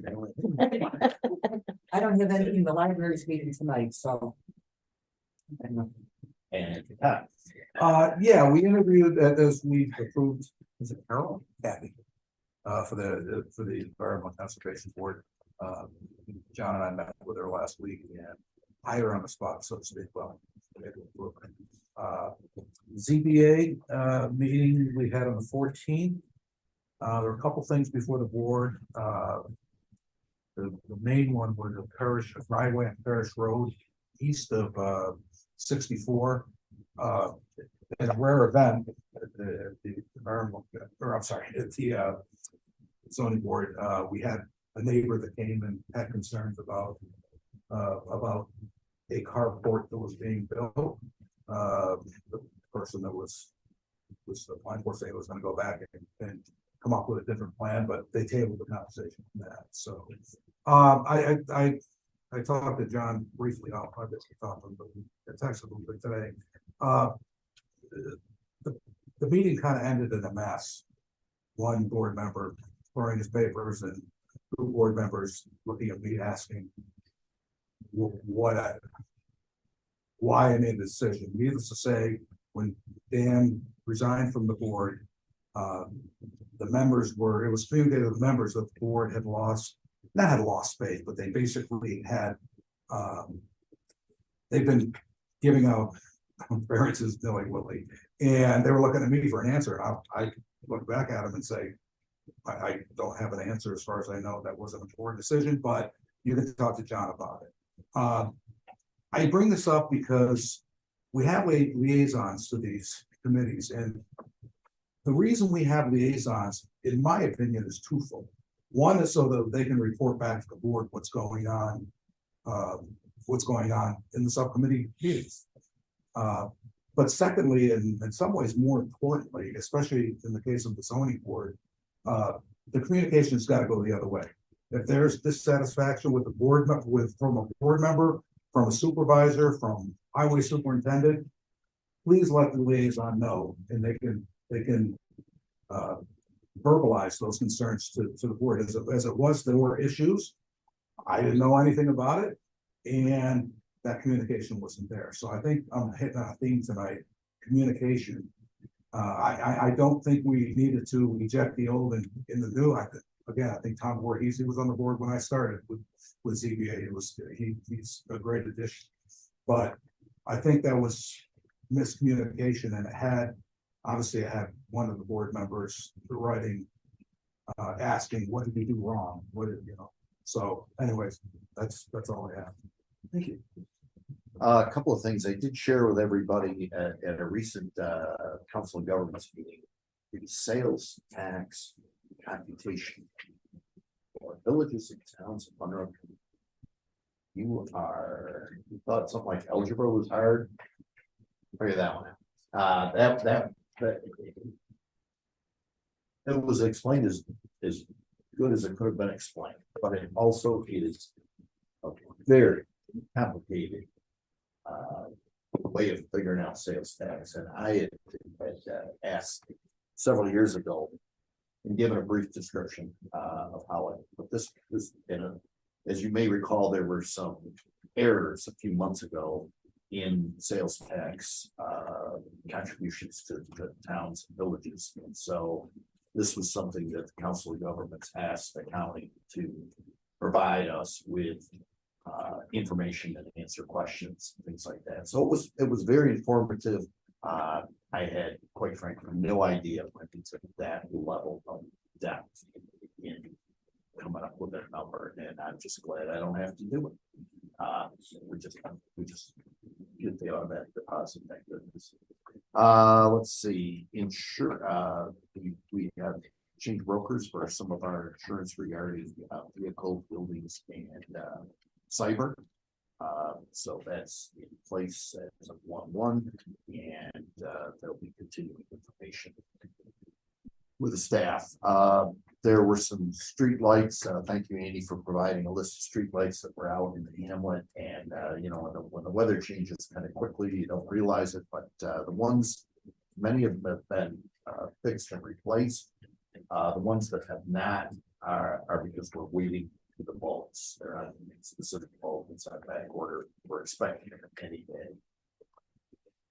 I don't have anything, the library's meeting tonight, so. I don't know. And Yeah, we interviewed, as we approved, is it Carol? Kathy. For the Environmental Conservation Board. John and I met with her last week and hired her on the spot, so to speak. Well. ZBA meeting we had on the 14th. There were a couple things before the board. The main one was the Parish driveway on Parish Road, east of 64. At a rare event, the environmental, or I'm sorry, at the zoning board, we had a neighbor that came and had concerns about a carport that was being built. The person that was applying for saying was going to go back and come up with a different plan, but they tabled the conversation from that. So I talked to John briefly. I'll probably talk to him, but I texted him today. The meeting kind of ended in a mess. One board member throwing his papers and 2 board members looking at me asking why I made the decision. Needless to say, when Dan resigned from the board, the members it was communicated to the members that the board had lost faith, but they basically had they've been giving out variances delinquently, and they were looking at me for an answer. I look back at them and say, I don't have an answer as far as I know. That was an important decision, but you can talk to John about it. I bring this up because we have liaisons to these committees, and the reason we have liaisons, in my opinion, is twofold. One is so that they can report back to the board what's going on in the subcommittee meetings. But secondly, and in some ways more importantly, especially in the case of the zoning board, the communication's got to go the other way. If there's dissatisfaction with the board, from a board member, from a supervisor, from highway superintendent, please let the liaison know, and they can verbalize those concerns to the board. As it was, there were issues. I didn't know anything about it, and that communication wasn't there. So I think I'm hitting on a theme tonight, communication. I don't think we needed to eject the old and in the new. I think Tom Voorhees was on the board when I started with ZBA. He's a great addition, but I think that was miscommunication, and it had one of the board members writing, asking, what did we do wrong? So anyways, that's all I have. Thank you. A couple of things I did share with everybody at a recent council of governments meeting. The sales tax computation for villages and towns of Monroe. You thought something like algebra was hard. Figure that one out. That it was explained as good as it could have been explained, but it also is a very complicated way of figuring out sales tax. And I had asked several years ago and given a brief description of how it, but this as you may recall, there were some errors a few months ago in sales tax contributions to the towns and villages. And so this was something that the Council of Governments asked the county to provide us with information and answer questions, things like that. So it was very informative. I had, quite frankly, no idea when we took that level of depth in coming up with that number, and I'm just glad I don't have to do it. We just get the automatic deposit. Thank goodness. Let's see. We have changed brokers for some of our insurance regarding vehicle, buildings, and cyber. So that's in place as of 1/1, and there'll be continuing information with the staff. There were some street lights. Thank you, Andy, for providing a list of street lights that were out in the hamlet. And when the weather changes kind of quickly, you don't realize it, but many of them have been fixed and replaced. The ones that have not are because we're waiting for the bulbs. They're on a specific bulb inside back order. We're expecting them any day.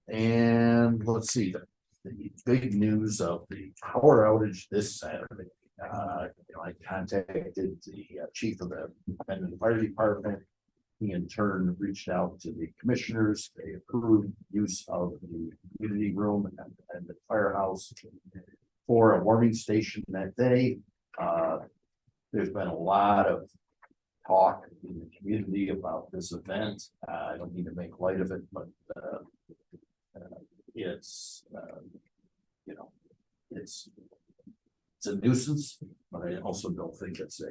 And let's see, the big news of the power outage this Saturday. I contacted the chief of the fire department. He in turn reached out to the commissioners. They approved use of the community room and the firehouse for a warming station that day. There's been a lot of talk in the community about this event. I don't need to make light of it, but it's it's a nuisance, but I also don't think it's a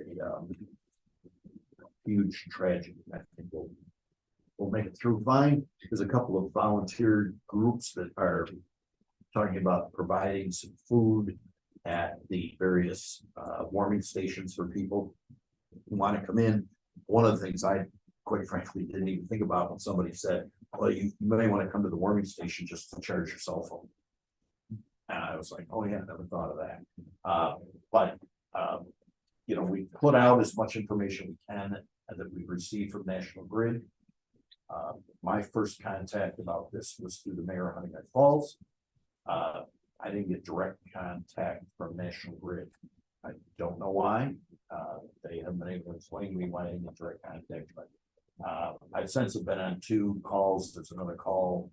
huge tragedy. I think we'll make it through fine. There's a couple of volunteer groups that are talking about providing some food at the various warming stations for people who want to come in. One of the things I quite frankly didn't even think about when somebody said, well, you may want to come to the warming station just to charge your cell phone. And I was like, oh yeah, I never thought of that. But we put out as much information we can that we received from National Grid. My first contact about this was through the mayor of Huntington Falls. I didn't get direct contact from National Grid. I don't know why. They haven't been able to explain to me why I didn't get direct contact, but I've since been on 2 calls. There's another call.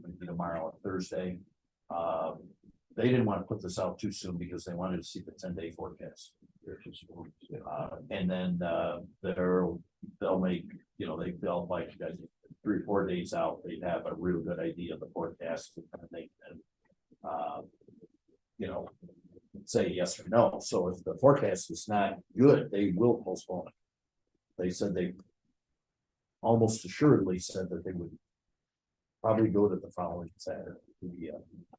Maybe tomorrow or Thursday. They didn't want to put this out too soon because they wanted to see the 10-day forecast. And then they'll make, they'll like 3 or 4 days out, they'd have a real good idea of the forecast and they can say yes or no. So if the forecast is not good, they will postpone it. They said they almost assuredly said that they would probably go to the following Saturday,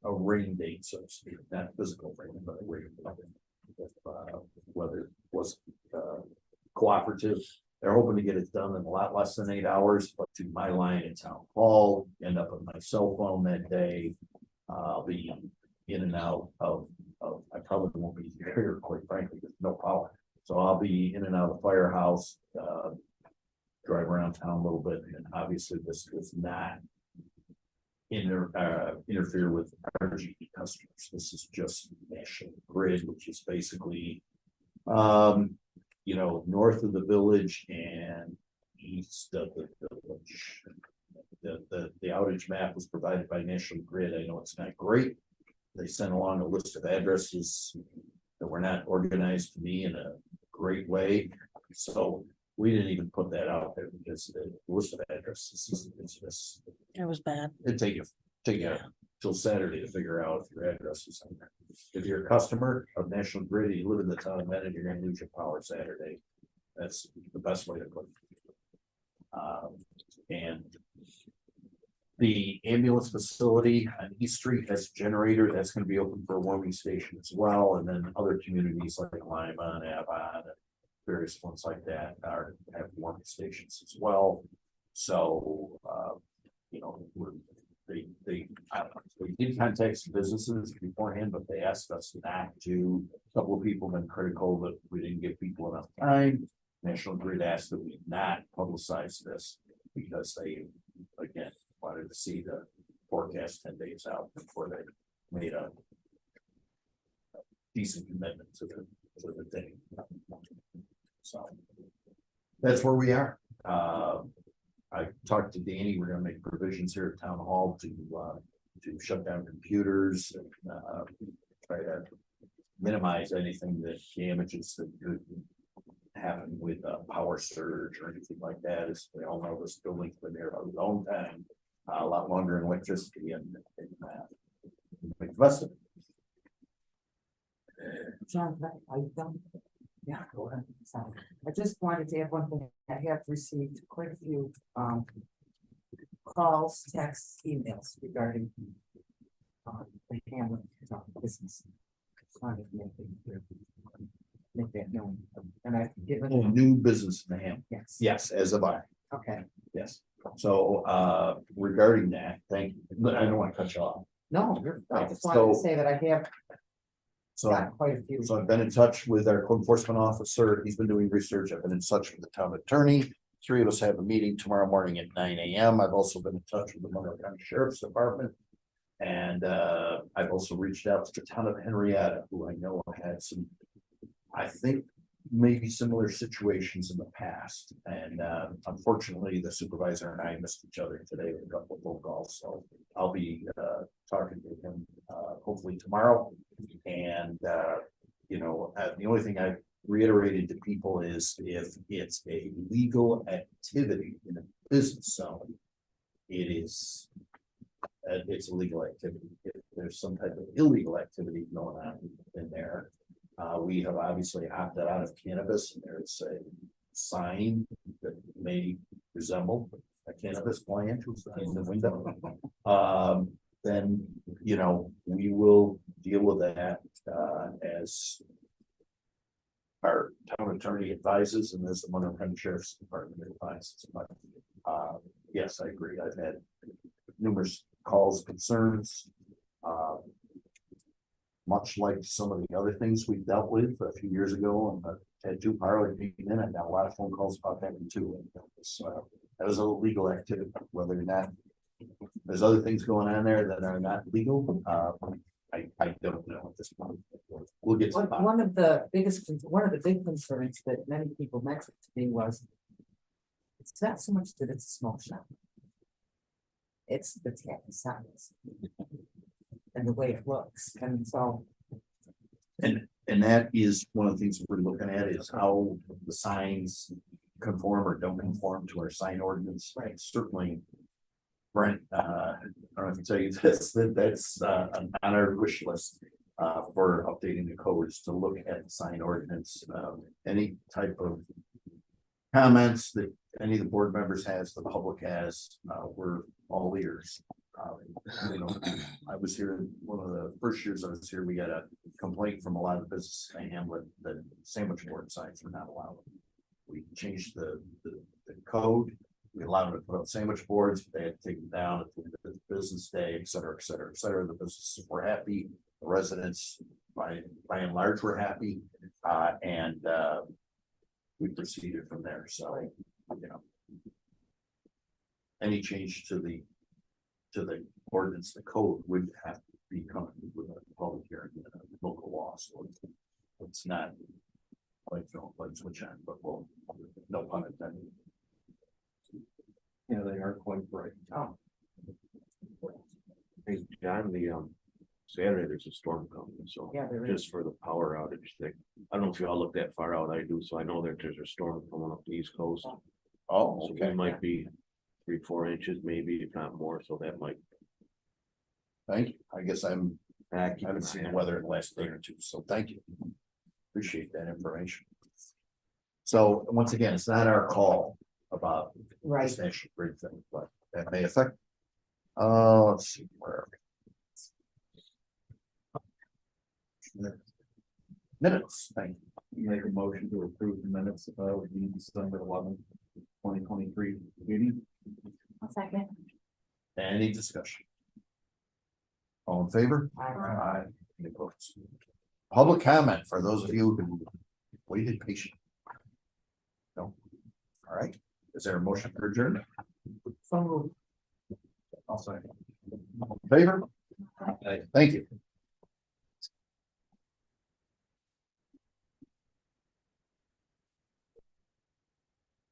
a rain date, so to speak, not physical rain, but a rain. If weather was cooperative, they're hoping to get it done in a lot less than 8 hours, but to my line at town hall, end up with my cell phone that day. I'll be in and out of I probably won't be here, quite frankly, there's no power. So I'll be in and out of the firehouse, drive around town a little bit, and obviously this does not interfere with RGE customers. This is just National Grid, which is basically north of the village and east of the village. The outage map was provided by National Grid. I know it's not great. They sent along a list of addresses that were not organized to me in a great way. So we didn't even put that out there because the list of addresses is It was bad. it'd take you till Saturday to figure out if your address is on there. If you're a customer of National Grid, and you live in the town of Mendon, you're gonna lose your power Saturday. That's the best way to put it. And the ambulance facility on East Street has a generator that's gonna be open for a warming station as well, and then other communities like Lima and Avon and various ones like that have warming stations as well. So they did contact some businesses beforehand, but they asked us not to. A couple of people have been critical that we didn't give people enough time. National Grid asked that we not publicize this because they, again, wanted to see the forecast 10 days out before they made a decent commitment to the thing. So that's where we are. I talked to Danny. We're gonna make provisions here at Town Hall to shut down computers and try to minimize anything that damages that could happen with a power surge or anything like that. As we all know, this building's been there a long time, a lot longer in electricity and make the best of it. John, are you done? Yeah, go ahead. So, I just wanted to add one thing. I have received quite a few calls, texts, emails regarding the Hamlet business. Just wanted to make that known. And I've given New business in the ham. yes. Yes, as of I. Okay. Yes. So regarding that, thank you. But I don't want to cut you off. No, I just wanted to So- say that I have So got quite a few. So I've been in touch with our code enforcement officer. He's been doing research. I've been in touch with the town attorney. 3 of us have a meeting tomorrow morning at 9 a.m. I've also been in touch with the Monroe County Sheriff's Department. And I've also reached out to the town of Henrietta, who I know had some, I think, maybe similar situations in the past. And unfortunately, the supervisor and I missed each other today with a couple of phone calls. So I'll be talking to him hopefully tomorrow. And the only thing I reiterated to people is if it's a legal activity in a business zone, it's a legal activity. If there's some type of illegal activity going on in there, we have obviously opted out of cannabis, and there's a sign that may resemble a cannabis plant in the window. Then, we will deal with that as our town attorney advises and as the Monroe County Sheriff's Department advises. But yes, I agree. I've had numerous calls, concerns. Much like some of the other things we dealt with a few years ago and the tattoo parlor being in, I got a lot of phone calls about that too. And that was a legal activity, whether or not there's other things going on there that are not legal. I don't know at this point. We'll get to One of the big concerns that many people mentioned to me was It's not so much that it's a small shop. It's the tacky size. And the way it looks, and so, And that is one of the things we're looking at is how the signs conform or don't conform to our sign ordinance. Right. Certainly. Brent, I don't know if I can tell you this, that's on our wish list. For updating the codes to look at the sign ordinance, any type of. Comments that any of the board members has, the public has, we're all ears. You know, I was here, one of the first years I was here, we got a complaint from a lot of businesses in Hamlet that sandwich board signs were not allowed. We changed the code, we allowed them to put up sandwich boards, but they had to take them down at the end of the business day, et cetera, et cetera, et cetera. The businesses were happy, the residents by and large were happy, and we proceeded from there, so, you know. Any change to the ordinance, the code would have to be coming with a public hearing, local law, so it's not. Like, like switch on, but well, no pun intended. Yeah, they are quite bright. oh, Hey, John, the Saturday, there's a storm coming, so yeah, there is. just for the power outage thing. I don't know if y'all look that far out, I do, so I know that there's a storm coming up the east coast. Oh, So okay, it might be 3-4 inches, maybe, if not more, so that might. thank you, I guess I keep haven't seen the weather in the last day or two, so thank you. Appreciate that information. So, once again, it's not our call about Right, this national grid thing, but that may affect. Let's see, where are we? Minutes, thank you. Make a motion to approve the minutes of the December 11th, 2023 meeting. I'll second. Any discussion? All in favor? I, Aye. Any opposed? Public comment for those of you who waited patiently. No. All right, is there a motion for adjournment? so I'll say. All in favor? Thank you.